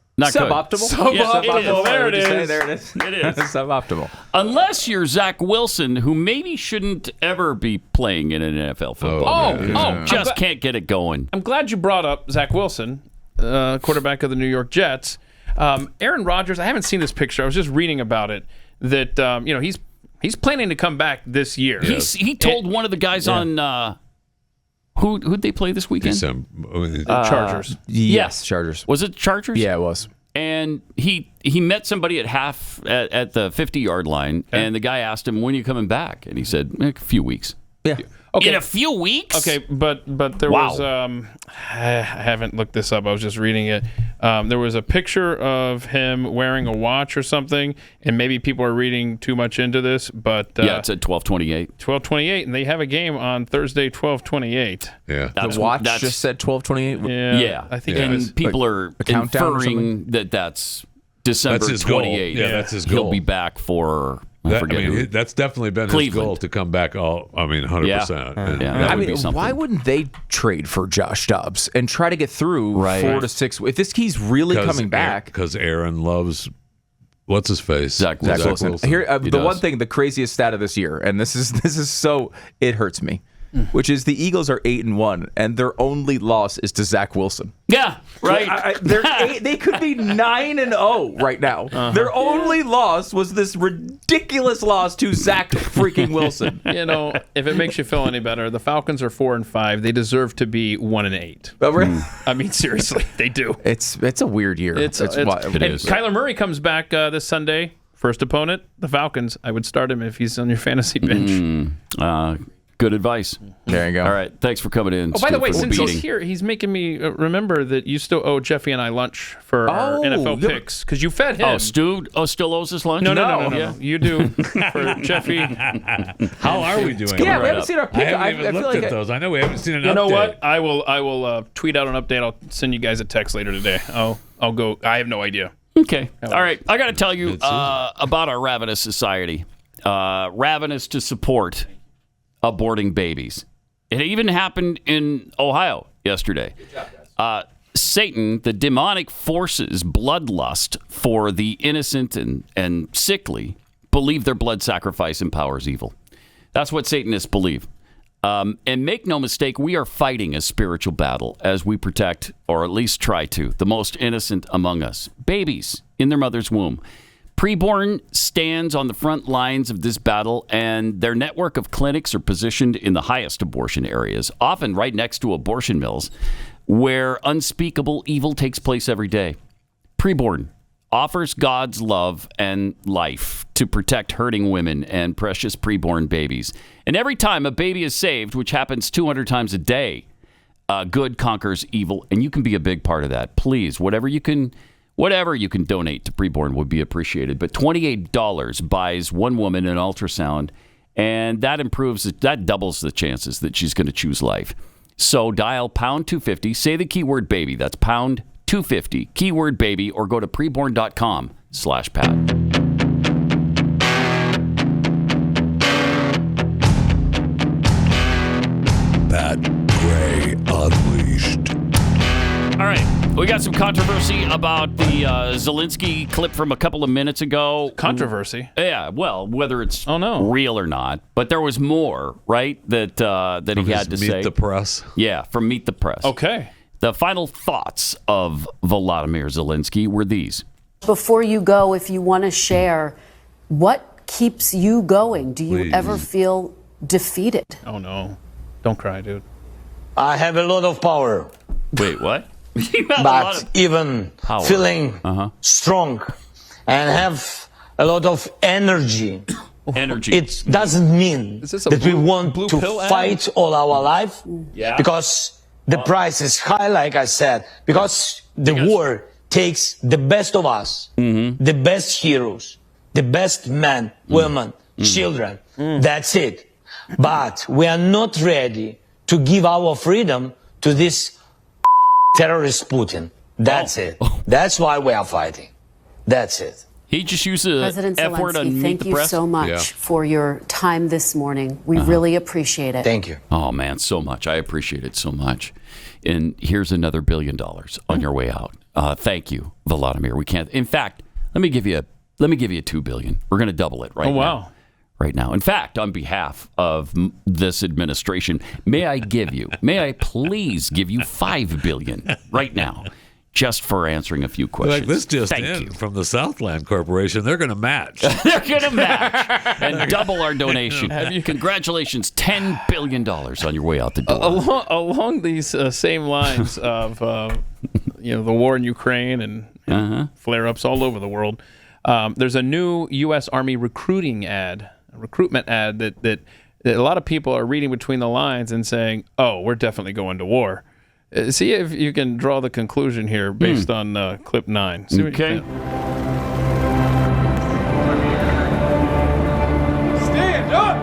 Suboptimal. There it is. There it is. It is. Suboptimal. Unless you're Zach Wilson, who maybe shouldn't ever be playing in an NFL football. Just can't get it going. I'm glad you brought up Zach Wilson, quarterback of the New York Jets. Aaron Rodgers, I haven't seen this picture. I was just reading about it. That he's planning to come back this year. He told one of the guys on who'd they play this weekend? Chargers. Yes, Chargers. Was it Chargers? Yeah, it was. And he met somebody at the 50-yard line, and the guy asked him, "When are you coming back?" And he said, "A few weeks." Yeah. Okay. In a few weeks? Okay, but there was I haven't looked this up. I was just reading it. There was a picture of him wearing a watch or something, and maybe people are reading too much into this, but it's at 12:28. 12:28, and they have a game on Thursday, 12:28. Yeah, the watch just said 12:28. Yeah, I think. And people are inferring that that's December 28th. Yeah, that's his goal. He'll be back for. That's definitely been Cleveland. his goal to come back 100%. Yeah. I mean, why wouldn't they trade for Josh Dobbs and try to get through 4 to 6? If he's really coming back. Because Aaron loves, what's his face? Zach Wilson. Here, one thing, the craziest stat of this year, and this is so, it hurts me, which is the Eagles are 8-1, and their only loss is to Zach Wilson. Yeah, right. They could be 9-0 right now. Their only loss was this ridiculous loss to Zach freaking Wilson. If it makes you feel any better, the Falcons are 4-5. They deserve to be 1-8. I mean, seriously, they do. It's a weird year. It is. Kyler Murray comes back this Sunday. First opponent, the Falcons. I would start him if he's on your fantasy bench. Good advice. There you go. All right. Thanks for coming in. Oh, by the way, since he's here, he's making me remember that you still owe Jeffy and I lunch for our NFL picks because you fed him. Oh, Stu still owes us lunch? No. Yeah. You do for Jeffy. How are we doing? Yeah, we haven't seen our pick. I haven't even looked at those. I know we haven't seen an update. You know what? I will tweet out an update. I'll send you guys a text later today. I'll go. I have no idea. Okay. All right. I got to tell you about our ravenous society. Ravenous to support aborting babies. It even happened in Ohio yesterday. Good job, guys. Satan, the demonic forces, bloodlust for the innocent and sickly, believe their blood sacrifice empowers evil. That's what Satanists believe. And make no mistake, we are fighting a spiritual battle as we protect, or at least try to, the most innocent among us, babies in their mother's womb. Preborn stands on the front lines of this battle, and their network of clinics are positioned in the highest abortion areas, often right next to abortion mills, where unspeakable evil takes place every day. Preborn offers God's love and life to protect hurting women and precious preborn babies. And every time a baby is saved, which happens 200 times a day, good conquers evil, and you can be a big part of that. Please, whatever you can donate to Preborn would be appreciated. But $28 buys one woman an ultrasound, and that doubles the chances that she's going to choose life. So dial pound 250, say the keyword baby. That's pound 250, keyword baby, or go to preborn.com/Pat. Pat Gray Unleashed. All right, we got some controversy about the Zelenskyy clip from a couple of minutes ago. Controversy? Yeah, well, whether it's real or not, but there was more, right, that he had to say. Meet the Press? Yeah, from Meet the Press. Okay. The final thoughts of Volodymyr Zelenskyy were these. Before you go, if you want to share, what keeps you going? Do you ever feel defeated? Oh, no. Don't cry, dude. I have a lot of power. Wait, what? But even feeling strong and have a lot of energy. It doesn't mean that we want to fight all our life. Yeah. Because the price is high, like I said, because the war takes the best of us, the best heroes, the best men, women, children. That's it. But we are not ready to give our freedom to this terrorist Putin. That's it. That's why we are fighting. That's it. He just used the President F word on Zelenskyy, Meet thank the you Press. so much for your time this morning. We really appreciate it. Thank you. Oh, man, so much. I appreciate it so much. And here's another $1 billion on your way out. Thank you, Volodymyr. We can't. In fact, let me give you $2 billion. We're going to double it right now. Oh, wow. Right now. In fact, on behalf of this administration, may I please give you $5 billion right now, just for answering a few questions. Like this just Thank in you. from the Southland Corporation. They're going to match. They're going to match and double our donation. Congratulations, $10 billion on your way out the door. Along these same lines of the war in Ukraine and flare-ups all over the world, there's a new U.S. Army recruitment ad that a lot of people are reading between the lines and saying, "Oh, we're definitely going to war." See if you can draw the conclusion here based on clip 9. See what you Okay. think. Stand up!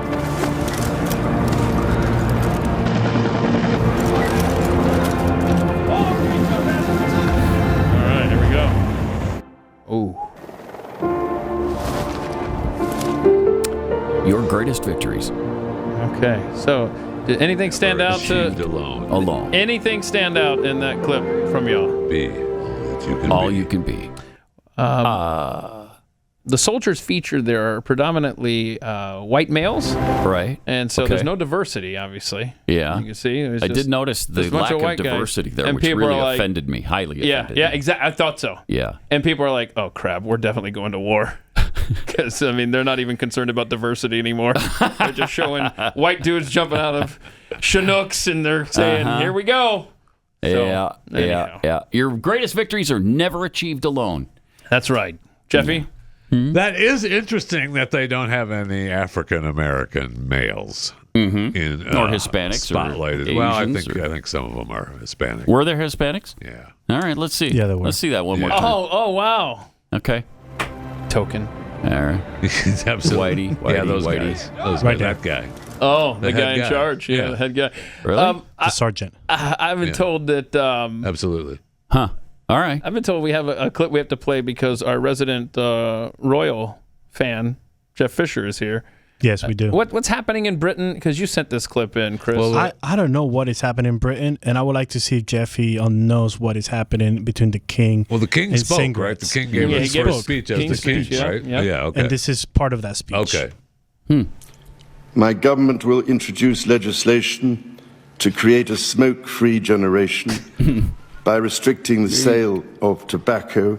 All right, here we go. Ooh. Your greatest victories. Okay, so did anything stand out to alone? Anything stand out in that clip from y'all? Be all you can be. The soldiers featured there are predominantly white males, right? And so Okay. there's no diversity, obviously. Yeah, you can see. I did notice the there's a bunch lack of white guys. diversity there, And which people really are like- offended me, highly offended. Yeah, me. exactly. I thought so. Yeah. And people are like, "Oh crap, we're definitely going to war," because I mean they're not even concerned about diversity anymore. They're just showing white dudes jumping out of Chinooks, and they're saying, "Here we go." So, Yeah. Your greatest victories are never achieved alone. That's right, Jeffy. That is interesting that they don't have any African American males in Or Hispanics or spotlighted. Well, I Asians think some of them are Hispanic. Were there Hispanics? Yeah. All right, let's see. Yeah, there were. Let's see that one more time. Oh, wow. Okay. Token. All right. Absolutely. Whitey, Yeah, those Whitey. guys. Those Right guys. That guy. Oh, the The guy head in guy. charge. Yeah, Yeah. the head guy. Really? The sergeant. I've been told that. Absolutely. Huh. All right. I've been told we have a clip we have to play because our resident Royal fan, Jeff Fisher, is here. Yes, we do. What's happening in Britain? Because you sent this clip in, Chris. I don't know what is happening in Britain, and I would like to see if Jeffy knows what is happening between the king. Well, the king and spoke, Singers. right? The king gave Yeah, his he gave first his speech as king's the king, speech, yeah. right? Yeah. Yeah, okay. And this is part of that speech. Okay. My government will introduce legislation to create a smoke-free generation by restricting the sale of tobacco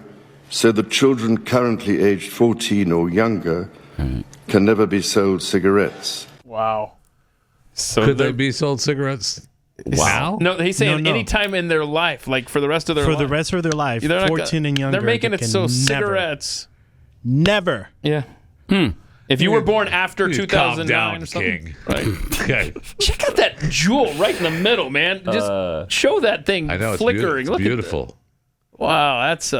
so that children currently aged 14 or younger can never be sold cigarettes. Wow. So Could they be sold cigarettes now? No, he's saying No. any time in their life, like for the rest of their life. For the rest of their life, They're not 14 and younger. They're making they it can so never- cigarettes. Never. Yeah. If you were born after 2009 down, or something, King. right? Okay. Check out that jewel right in the middle, man. Just show that thing I know, it's flickering. Look beautiful. At that. Wow, that's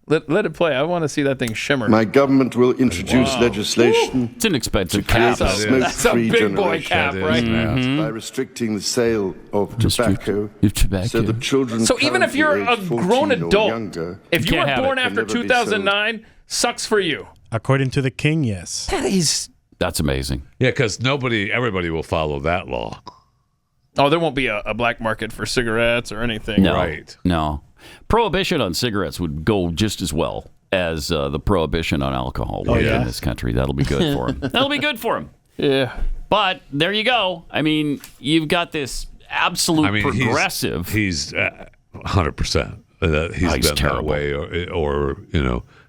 let it play. I want to see that thing shimmer. My government will introduce legislation It's an expensive to create cap. a smoke-free big boy generation cap, right? by restricting the sale of tobacco so that children So even if you're a currently aged grown 14 or adult, younger if you can't were have born it. after Can never be sold. 2009, sucks for you. According to the king, yes. That's amazing. Yeah, because everybody will follow that law. Oh, there won't be a black market for cigarettes or anything. No, Right. No. Prohibition on cigarettes would go just as well as the prohibition on alcohol would in this country. That'll be good for him. That'll be good for him. Yeah. But there you go. I mean, you've got this absolute progressive. He's 100%. He's been terrible. that way, or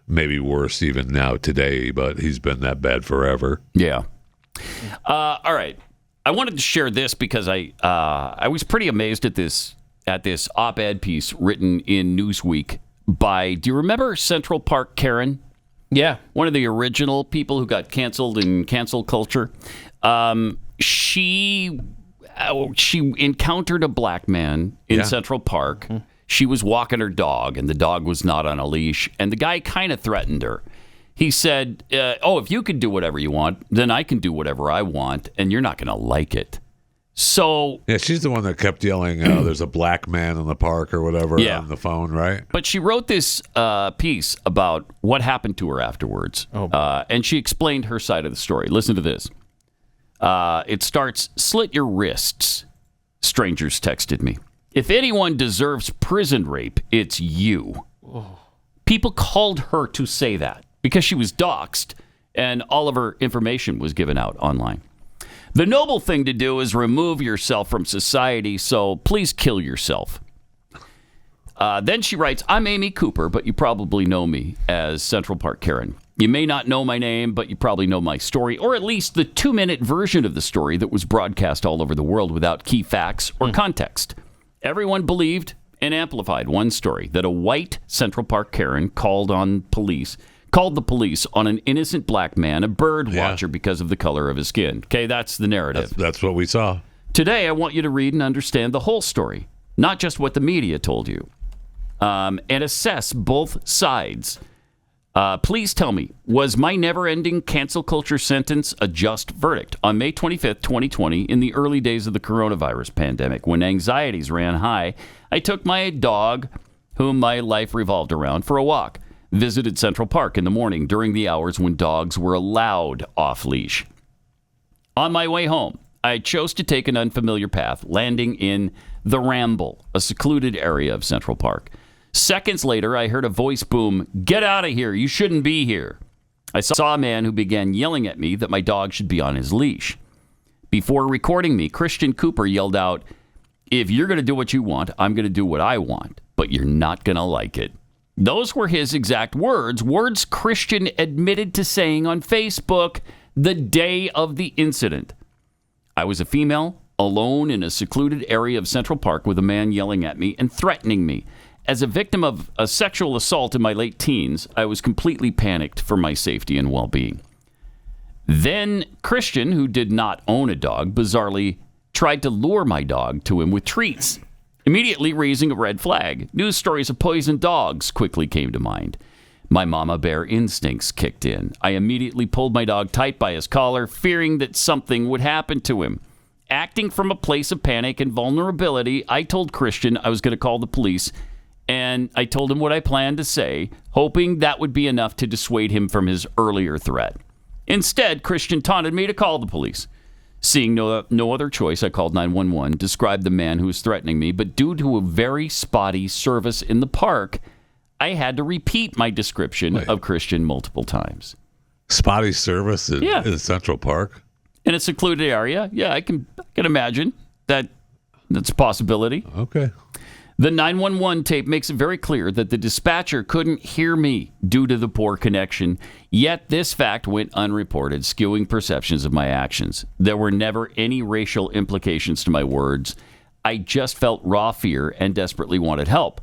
maybe worse even now today. But he's been that bad forever. Yeah. All right. I wanted to share this because I was pretty amazed at this op-ed piece written in Newsweek by, do you remember Central Park Karen? Yeah. One of the original people who got canceled in cancel culture. She encountered a black man in Central Park. She was walking her dog, and the dog was not on a leash, and the guy kind of threatened her. He said, if you can do whatever you want, then I can do whatever I want, and you're not going to like it. So yeah, she's the one that kept yelling, "There's a black man in the park" or whatever on the phone, right? But she wrote this piece about what happened to her afterwards, and she explained her side of the story. Listen to this. It starts, "Slit your wrists," strangers texted me. "If anyone deserves prison rape, it's you." People called her to say that because she was doxxed and all of her information was given out online. "The noble thing to do is remove yourself from society, so please kill yourself." Then she writes, "I'm Amy Cooper, but you probably know me as Central Park Karen. You may not know my name, but you probably know my story, or at least the 2-minute version of the story that was broadcast all over the world without key facts or context. Everyone believed and amplified one story, that a white Central Park Karen called the police on an innocent black man, a bird watcher, because of the color of his skin. Okay, that's the narrative. That's what we saw. Today, I want you to read and understand the whole story, not just what the media told you, and assess both sides. Please tell me, was my never-ending cancel culture sentence a just verdict? On May 25th, 2020, in the early days of the coronavirus pandemic, when anxieties ran high, I took my dog, whom my life revolved around, for a walk. Visited Central Park in the morning during the hours when dogs were allowed off-leash. On my way home, I chose to take an unfamiliar path, landing in The Ramble, a secluded area of Central Park. Seconds later, I heard a voice boom, "Get out of here, you shouldn't be here." I saw a man who began yelling at me that my dog should be on his leash. Before recording me, Christian Cooper yelled out, "If you're going to do what you want, I'm going to do what I want, but you're not going to like it." Those were his exact words Christian admitted to saying on Facebook the day of the incident. I was a female, alone in a secluded area of Central Park with a man yelling at me and threatening me. As a victim of a sexual assault in my late teens, I was completely panicked for my safety and well-being. Then Christian, who did not own a dog, bizarrely tried to lure my dog to him with treats, immediately raising a red flag. News stories of poisoned dogs quickly came to mind. My mama bear instincts kicked in. I immediately pulled my dog tight by his collar, fearing that something would happen to him. Acting from a place of panic and vulnerability, I told Christian I was going to call the police, and I told him what I planned to say, hoping that would be enough to dissuade him from his earlier threat. Instead, Christian taunted me to call the police. Seeing no other choice, I called 911, described the man who was threatening me, but due to a very spotty service in the park, I had to repeat my description of Christian multiple times. Spotty service in Central Park? in a secluded area. Yeah, I can imagine that's a possibility. Okay. The 911 tape makes it very clear that the dispatcher couldn't hear me due to the poor connection, yet this fact went unreported, skewing perceptions of my actions. There were never any racial implications to my words. I just felt raw fear and desperately wanted help.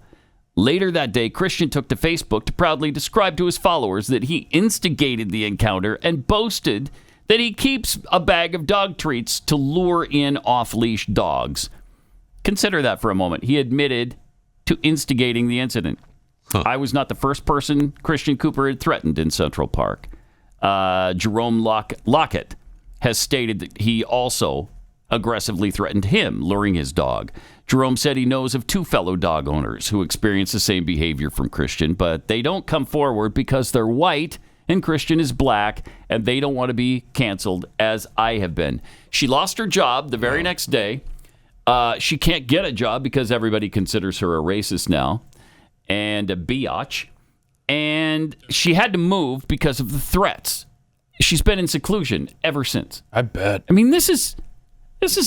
Later that day, Christian took to Facebook to proudly describe to his followers that he instigated the encounter and boasted that he keeps a bag of dog treats to lure in off-leash dogs. Consider that for a moment. He admitted to instigating the incident. I was not the first person Christian Cooper had threatened in Central Park. Jerome Lockett has stated that he also aggressively threatened him, luring his dog. Jerome said he knows of 2 fellow dog owners who experienced the same behavior from Christian, but they don't come forward because they're white and Christian is black, and they don't want to be canceled, as I have been. She lost her job the very next day. She can't get a job because everybody considers her a racist now and a biatch. And she had to move because of the threats. She's been in seclusion ever since. I bet. I mean, this is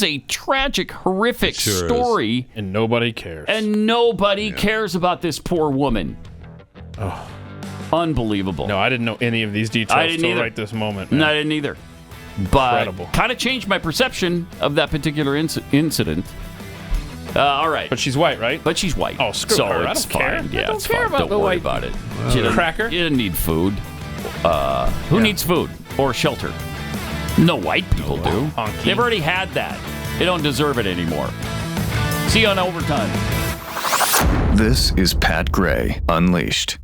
a tragic, horrific story. Is. And nobody cares. And nobody cares about this poor woman. Oh. Unbelievable. No, I didn't know any of these details until right this moment. No, I didn't either. But kind of changed my perception of that particular incident. All right. But she's white, right? But she's white. Oh, screw her. I don't care. Yeah, I don't it's care fine. about Don't the worry white about it. cracker. You didn't need food. Who needs food or shelter? No white people do. Honky. They've already had that. They don't deserve it anymore. See you on Overtime. This is Pat Gray Unleashed.